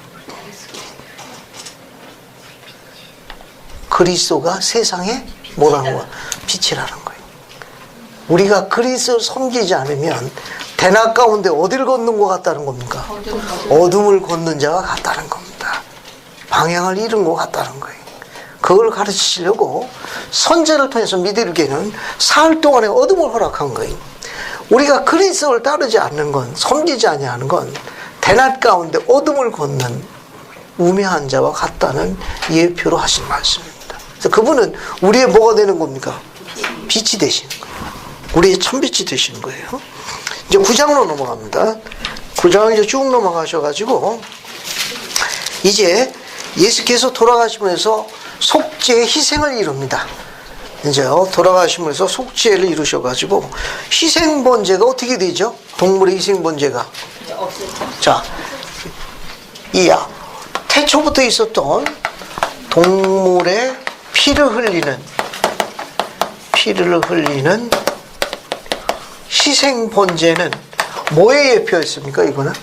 그리스도가 세상에 뭐라는 거야? 빛이라는 거예요. 우리가 그리스도를 섬기지 않으면 대낮 가운데 어디를 걷는 것 같다는 겁니까? 어둠을 걷는 자가 같다는 겁니다. 방향을 잃은 것 같다는 거예요. 그걸 가르치시려고 선제를 통해서 미대륙에는 사흘 동안의 어둠을 허락한 거예요. 우리가 그리스도를 따르지 않는 건, 섬기지 아니하는 건 대낮 가운데 어둠을 걷는 우매한 자와 같다는 예표로 하신 말씀입니다. 그래서 그분은 우리의 뭐가 되는 겁니까? 빛이 되시는 거예요. 우리의 참빛이 되시는 거예요. 이제 9장으로 넘어갑니다. 9장 이제 쭉 넘어가셔가지고 이제 예수께서 돌아가시면서 속죄의 희생을 이룹니다. 이제 돌아가시면서 속죄를 이루셔가지고 희생 번제가 어떻게 되죠? 동물의 희생 번제가 자, 이야 태초부터 있었던 동물의 피를 흘리는 희생 번제는 뭐의 예표였습니까? 이거는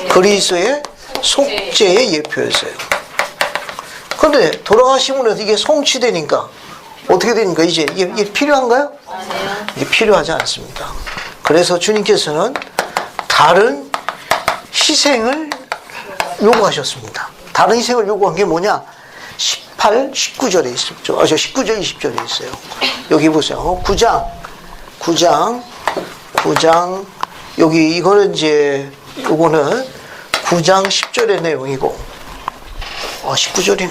그리스도의 속죄의 예표였어요. 그런데 돌아가시면 이게 성취되니까 어떻게 되니까 이제 이게 필요한가요? 이게 필요하지 않습니다. 그래서 주님께서는 다른 희생을 요구하셨습니다. 다른 희생을 요구한 게 뭐냐? 18, 19절에 있죠. 19절, 20절에 있어요. 여기 보세요. 9장. 여기 이거는 이제 요거는 9장 10절의 내용이고 19절이네.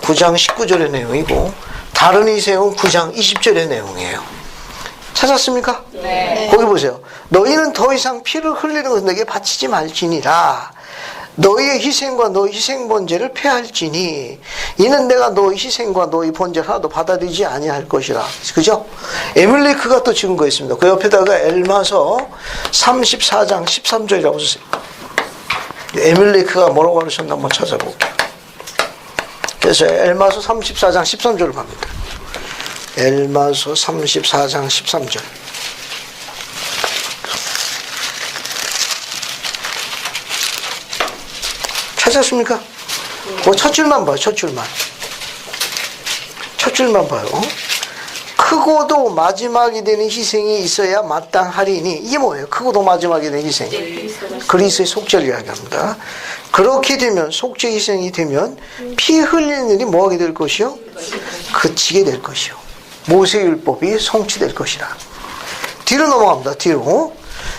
9장 19절의 내용이고 다른 희생은 9장 20절의 내용이에요. 찾았습니까? 네. 거기 보세요. 너희는 더 이상 피를 흘리는 것을 내게 바치지 말지니라. 너희의 희생과 너희 희생 번제를 폐할지니 이는 내가 너희 희생과 너희 번제를 하나도 받아들이지 아니할 것이라. 그죠? 에밀레크가 또 지은 거 있습니다. 그 옆에다가 엘마서 34장 13절이라고 쓰세요. 에밀레크가 뭐라고 하셨나 한번 찾아볼게요. 그래서 엘마서 34장 13절을 갑니다. 엘마서 34장 13절. 찾았습니까? 첫 줄만 봐요. 첫 줄만 봐요. 크고도 마지막이 되는 희생이 있어야 마땅하리니. 이게 뭐예요? 크고도 마지막이 되는 희생. 그리스도의 속죄를 이야기합니다. 그렇게 되면 속죄 희생이 되면 피 흘리는 일이 뭐하게 될 것이요? 그치게 될 것이요. 모세율법이 성취될 것이라. 뒤로 넘어갑니다. 뒤로.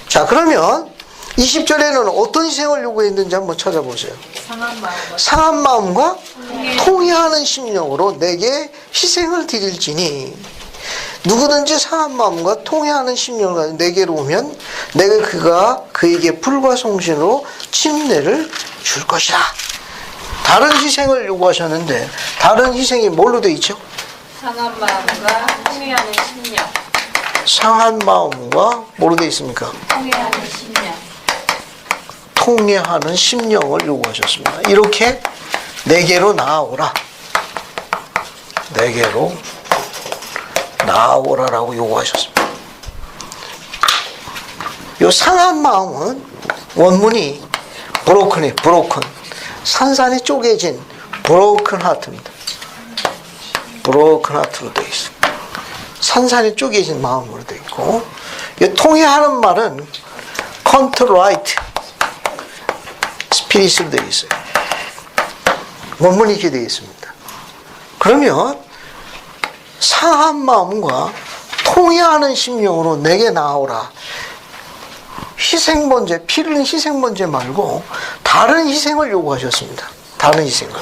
자, 그러면 20절에는 어떤 희생을 요구했는지 한번 찾아보세요. 상한 마음과 통회하는 심령으로 내게 희생을 드릴지니 누구든지 상한 마음과 통회하는 심령을 가지고 내게로 오면 내가 그가 그에게 불과 성신으로 침례를 줄 것이라. 다른 희생을 요구하셨는데 다른 희생이 뭘로 되어 있죠? 상한 마음과 통회하는 심령. 상한 마음과 뭐로 되어 있습니까? 통회하는 심령. 통회하는 심령을 요구하셨습니다. 이렇게 내게로 나아오라. 내게로 나아오라라고 요구하셨습니다. 이 상한 마음은 원문이 broken, 산산이 쪼개진 broken heart입니다. broken heart로 되어 있어요. 산산이 쪼개진 마음으로 되어 있고, 이 통회하는 말은 contrite spirit으로 되어 있어요. 원문이 이렇게 되어 있습니다. 그러면 상한 마음과 통회하는 심령으로 내게 나오라. 희생번제, 피를 흘린 희생번제 말고 다른 희생을 요구하셨습니다. 다른 희생을.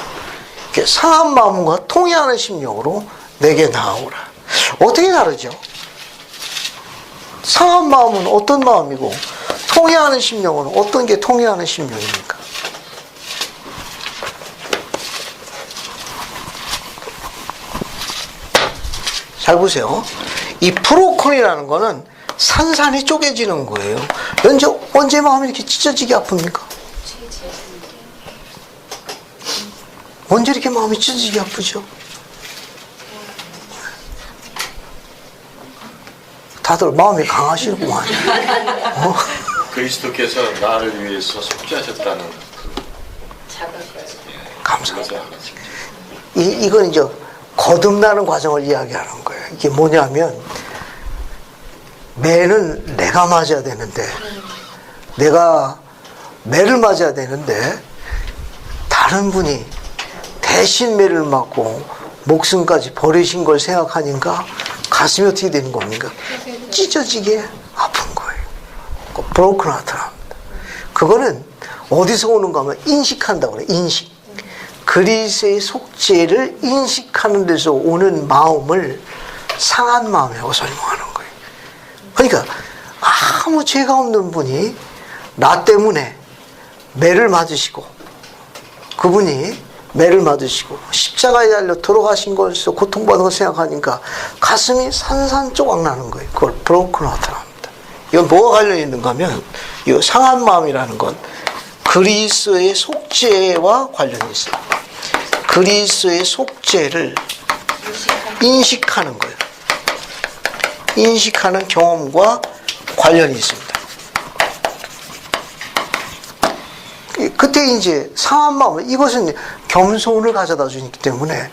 상한 마음과 통회하는 심령으로 내게 나오라. 어떻게 다르죠? 상한 마음은 어떤 마음이고 통회하는 심령은 어떤 게 통회하는 심령입니까? 잘 보세요. 이 브로큰이라는 거는 산산이 쪼개지는 거예요. 언제 마음이 이렇게 찢어지게 아픕니까? 언제 이렇게 마음이 찢어지게 아프죠? 다들 마음이 강하시구만. 그리스도께서 나를 위해서 속죄하셨다는 감사합니다. 이건 이제 거듭나는 과정을 이야기하는 거예요. 이게 뭐냐면 매는 내가 맞아야 되는데 내가 매를 맞아야 되는데 다른 분이 대신 매를 맞고 목숨까지 버리신 걸 생각하니까 가슴이 어떻게 되는 겁니까? 찢어지게 아픈 거예요. 브로큰 하트랍니다. 그거는 어디서 오는가 하면 인식한다고 그래요. 인식. 그리스의 속죄를 인식하는 데서 오는 마음을 상한 마음이라고 설명하는 거예요. 그러니까 아무 죄가 없는 분이 나 때문에 매를 맞으시고 그분이 매를 맞으시고 십자가에 달려 돌아가신 것에서 고통받는 걸 생각하니까 가슴이 산산조각 나는 거예요. 그걸 브로큰 하트랍니다. 이건 뭐가 관련이 있는가 하면 이 상한 마음이라는 건 그리스도의 속죄와 관련이 있어요. 그리스도의 속죄를 인식하는 거예요. 인식하는 경험과 관련이 있습니다. 그때 이제 상한 마음을, 이것은 겸손을 가져다 주기 때문에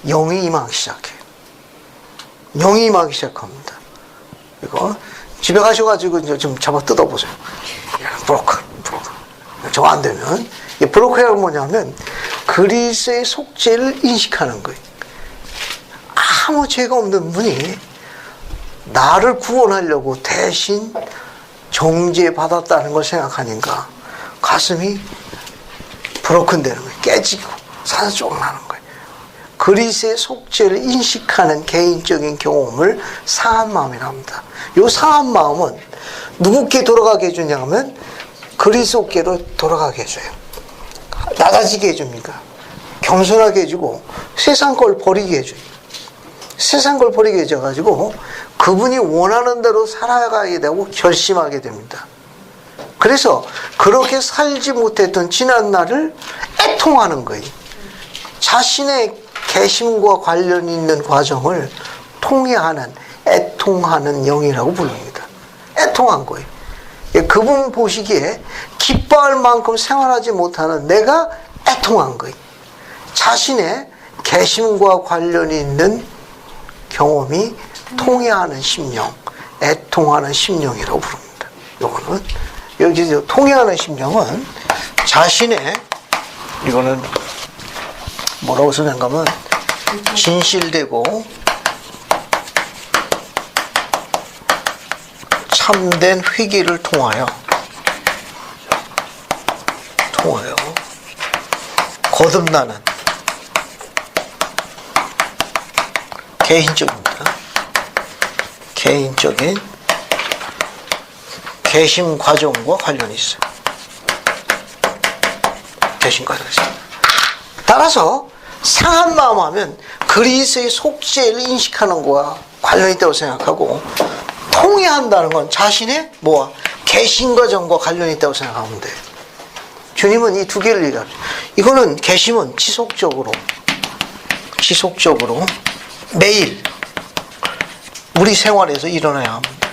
영이 임하기 시작해요. 영이 임하기 시작합니다. 이거 집에 가셔가지고 이제 좀 잡아 뜯어보세요. 브로커. 저 안 되면 이 브로커가 뭐냐면 그리스의 속죄를 인식하는 거예요. 아무 죄가 없는 분이 나를 구원하려고 대신 정죄받았다는 걸 생각하니까 가슴이 브로큰 되는 거예요. 깨지고 사서 쫑나는 거예요. 그리스의 속죄를 인식하는 개인적인 경험을 상한 마음이라 합니다. 이 상한 마음은 누구께 돌아가게 해주냐 하면 그리스도께로 돌아가게 해줘요. 낮아지게 해줍니까? 겸손하게 해주고 세상 걸 버리게 해줘요. 세상 걸 버리게 해줘가지고 그분이 원하는 대로 살아가게 되고 결심하게 됩니다. 그래서 그렇게 살지 못했던 지난 날을 애통하는 거예요. 자신의 개심과 관련 있는 과정을 통해하는 애통하는 영이라고 부릅니다. 애통한 거예요. 그분 보시기에 기뻐할 만큼 생활하지 못하는 내가 애통한 거예요. 자신의 개심과 관련이 있는 경험이 통해하는 심령, 애통하는 심령이라고 부릅니다. 요거는 여기서 통해하는 심령은 자신의 이거는 뭐라고 생각하면 진실되고 참된 회개를 통하여 거듭나는 개인적인 개심 과정과 관련이 있어요. 개심 과정이 있어요. 따라서 상한 마음 하면 그리스의 속죄를 인식하는 것과 관련이 있다고 생각하고, 통회한다는 건 자신의 뭐와 개심 과정과 관련이 있다고 생각하면 돼요. 주님은 이 두 개를 얘기합니다. 이거는 개심은 지속적으로 매일 우리 생활에서 일어나야 합니다.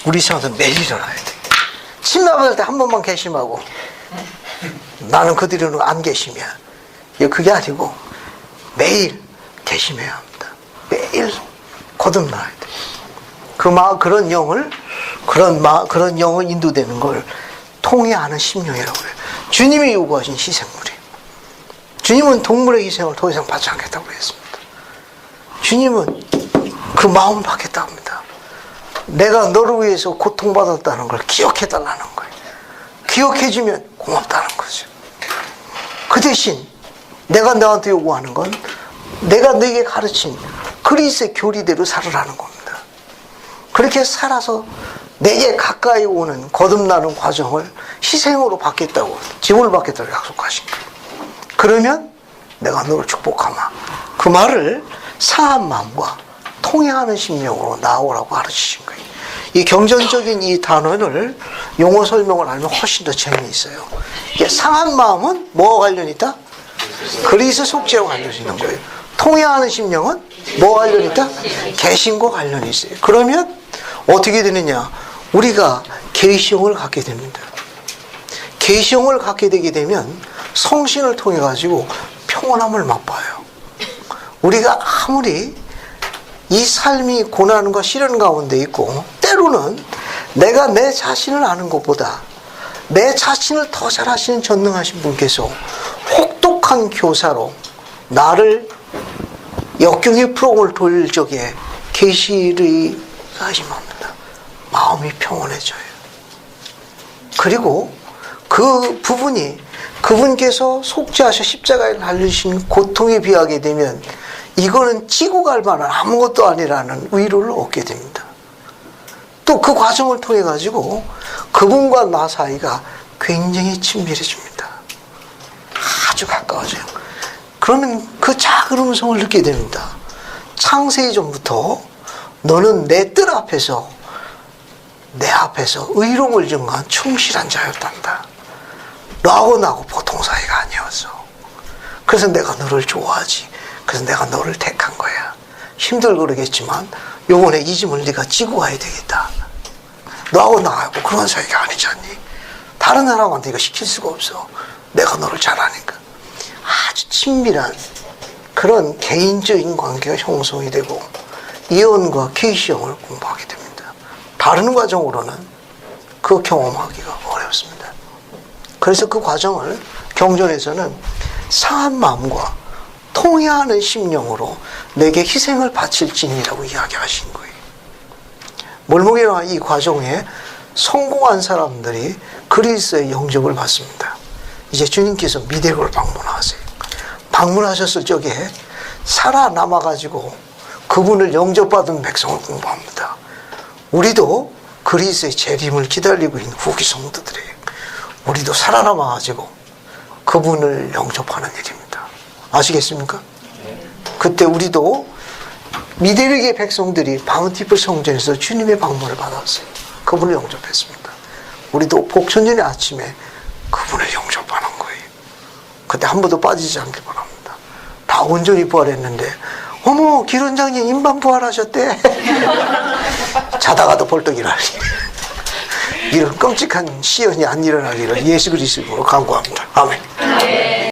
우리 생활에서 매일 일어나야 돼. 침 나갈 때 한 번만 개심하고 나는 그들은 안 개심이야. 그게 아니고 매일 개심해야 합니다. 매일 거듭나야 돼. 그런 영을 인도되는 걸 통해하는 심령이라고 해요. 주님이 요구하신 희생물이에요. 주님은 동물의 희생을 더 이상 받지 않겠다고 했습니다. 주님은 그 마음을 받겠다고 합니다. 내가 너를 위해서 고통받았다는 걸 기억해달라는 거예요. 기억해주면 고맙다는 거죠. 그 대신 내가 너한테 요구하는 건 내가 너에게 가르친 그리스의 교리대로 살으라는 겁니다. 그렇게 살아서 내게 가까이 오는 거듭나는 과정을 희생으로 받겠다고, 지원을 받겠다고 약속하신 거예요. 그러면 내가 너를 축복하마. 그 말을 상한 마음과 통행하는 심령으로 나오라고 가르치신 거예요. 이 경전적인 이 단어를 용어 설명을 알면 훨씬 더 재미있어요. 이게 상한 마음은 뭐와 관련이 있다? 그리스 속죄와 관련이 있는 거예요. 통행하는 심령은 뭐와 관련이 있다? 개심과 관련이 있어요. 그러면 어떻게 되느냐? 우리가 계시형을 갖게 됩니다. 계시형을 갖게 되게 되면 성신을 통해 가지고 평온함을 맛봐요. 우리가 아무리 이 삶이 고난과 시련 가운데 있고, 때로는 내가 내 자신을 아는 것보다 내 자신을 더 잘 아시는 전능하신 분께서 혹독한 교사로 나를 역경의 프로그램을 돌릴 적에 계시를 하심합니다. 마음이 평온해져요. 그리고 그 부분이 그분께서 속죄하셔 십자가에 달리신 고통에 비하게 되면 이거는 찌고 갈 만한 아무것도 아니라는 위로를 얻게 됩니다. 또 그 과정을 통해 가지고 그분과 나 사이가 굉장히 친밀해집니다. 아주 가까워져요. 그러면 그 작은 음성을 듣게 됩니다. 창세기 전부터 너는 내 뜰 앞에서 내 앞에서 의로움을 증거한 충실한 자였단다. 너하고 나하고 보통 사이가 아니었어. 그래서 내가 너를 좋아하지. 그래서 내가 너를 택한 거야. 힘들고 그러겠지만 요번에 이 짐을 네가 지고 가야 되겠다. 너하고 나하고 그런 사이가 아니지 않니? 다른 사람한테 이거 시킬 수가 없어. 내가 너를 잘 아니까. 아주 친밀한 그런 개인적인 관계가 형성이 되고 이혼과 계시형을 공부하게 됩니다. 다른 과정으로는 그 경험하기가 어렵습니다. 그래서 그 과정을 경전에서는 상한 마음과 통해하는 심령으로 내게 희생을 바칠지니라고 이야기하신 거예요. 몰목이나 이 과정에 성공한 사람들이 그리스도의 영접을 받습니다. 이제 주님께서 미대를 방문하세요. 방문하셨을 적에 살아남아가지고 그분을 영접받은 백성을 공부합니다. 우리도 그리스도의 재림을 기다리고 있는 후기 성도들이에요. 우리도 살아남아가지고 그분을 영접하는 일입니다. 아시겠습니까? 그때 우리도 미대륙의 백성들이 바운티풀 성전에서 주님의 방문을 받았어요. 그분을 영접했습니다. 우리도 복천전의 아침에 그분을 영접하는 거예요. 그때 한 번도 빠지지 않길 바랍니다. 다 온전히 부활했는데 어머 기론장님 임반 부활하셨대. 자다가도 벌떡 일어나리. 이런 끔찍한 시연이 안 일어나기를 예수 그리스도로 간구합니다. 아멘.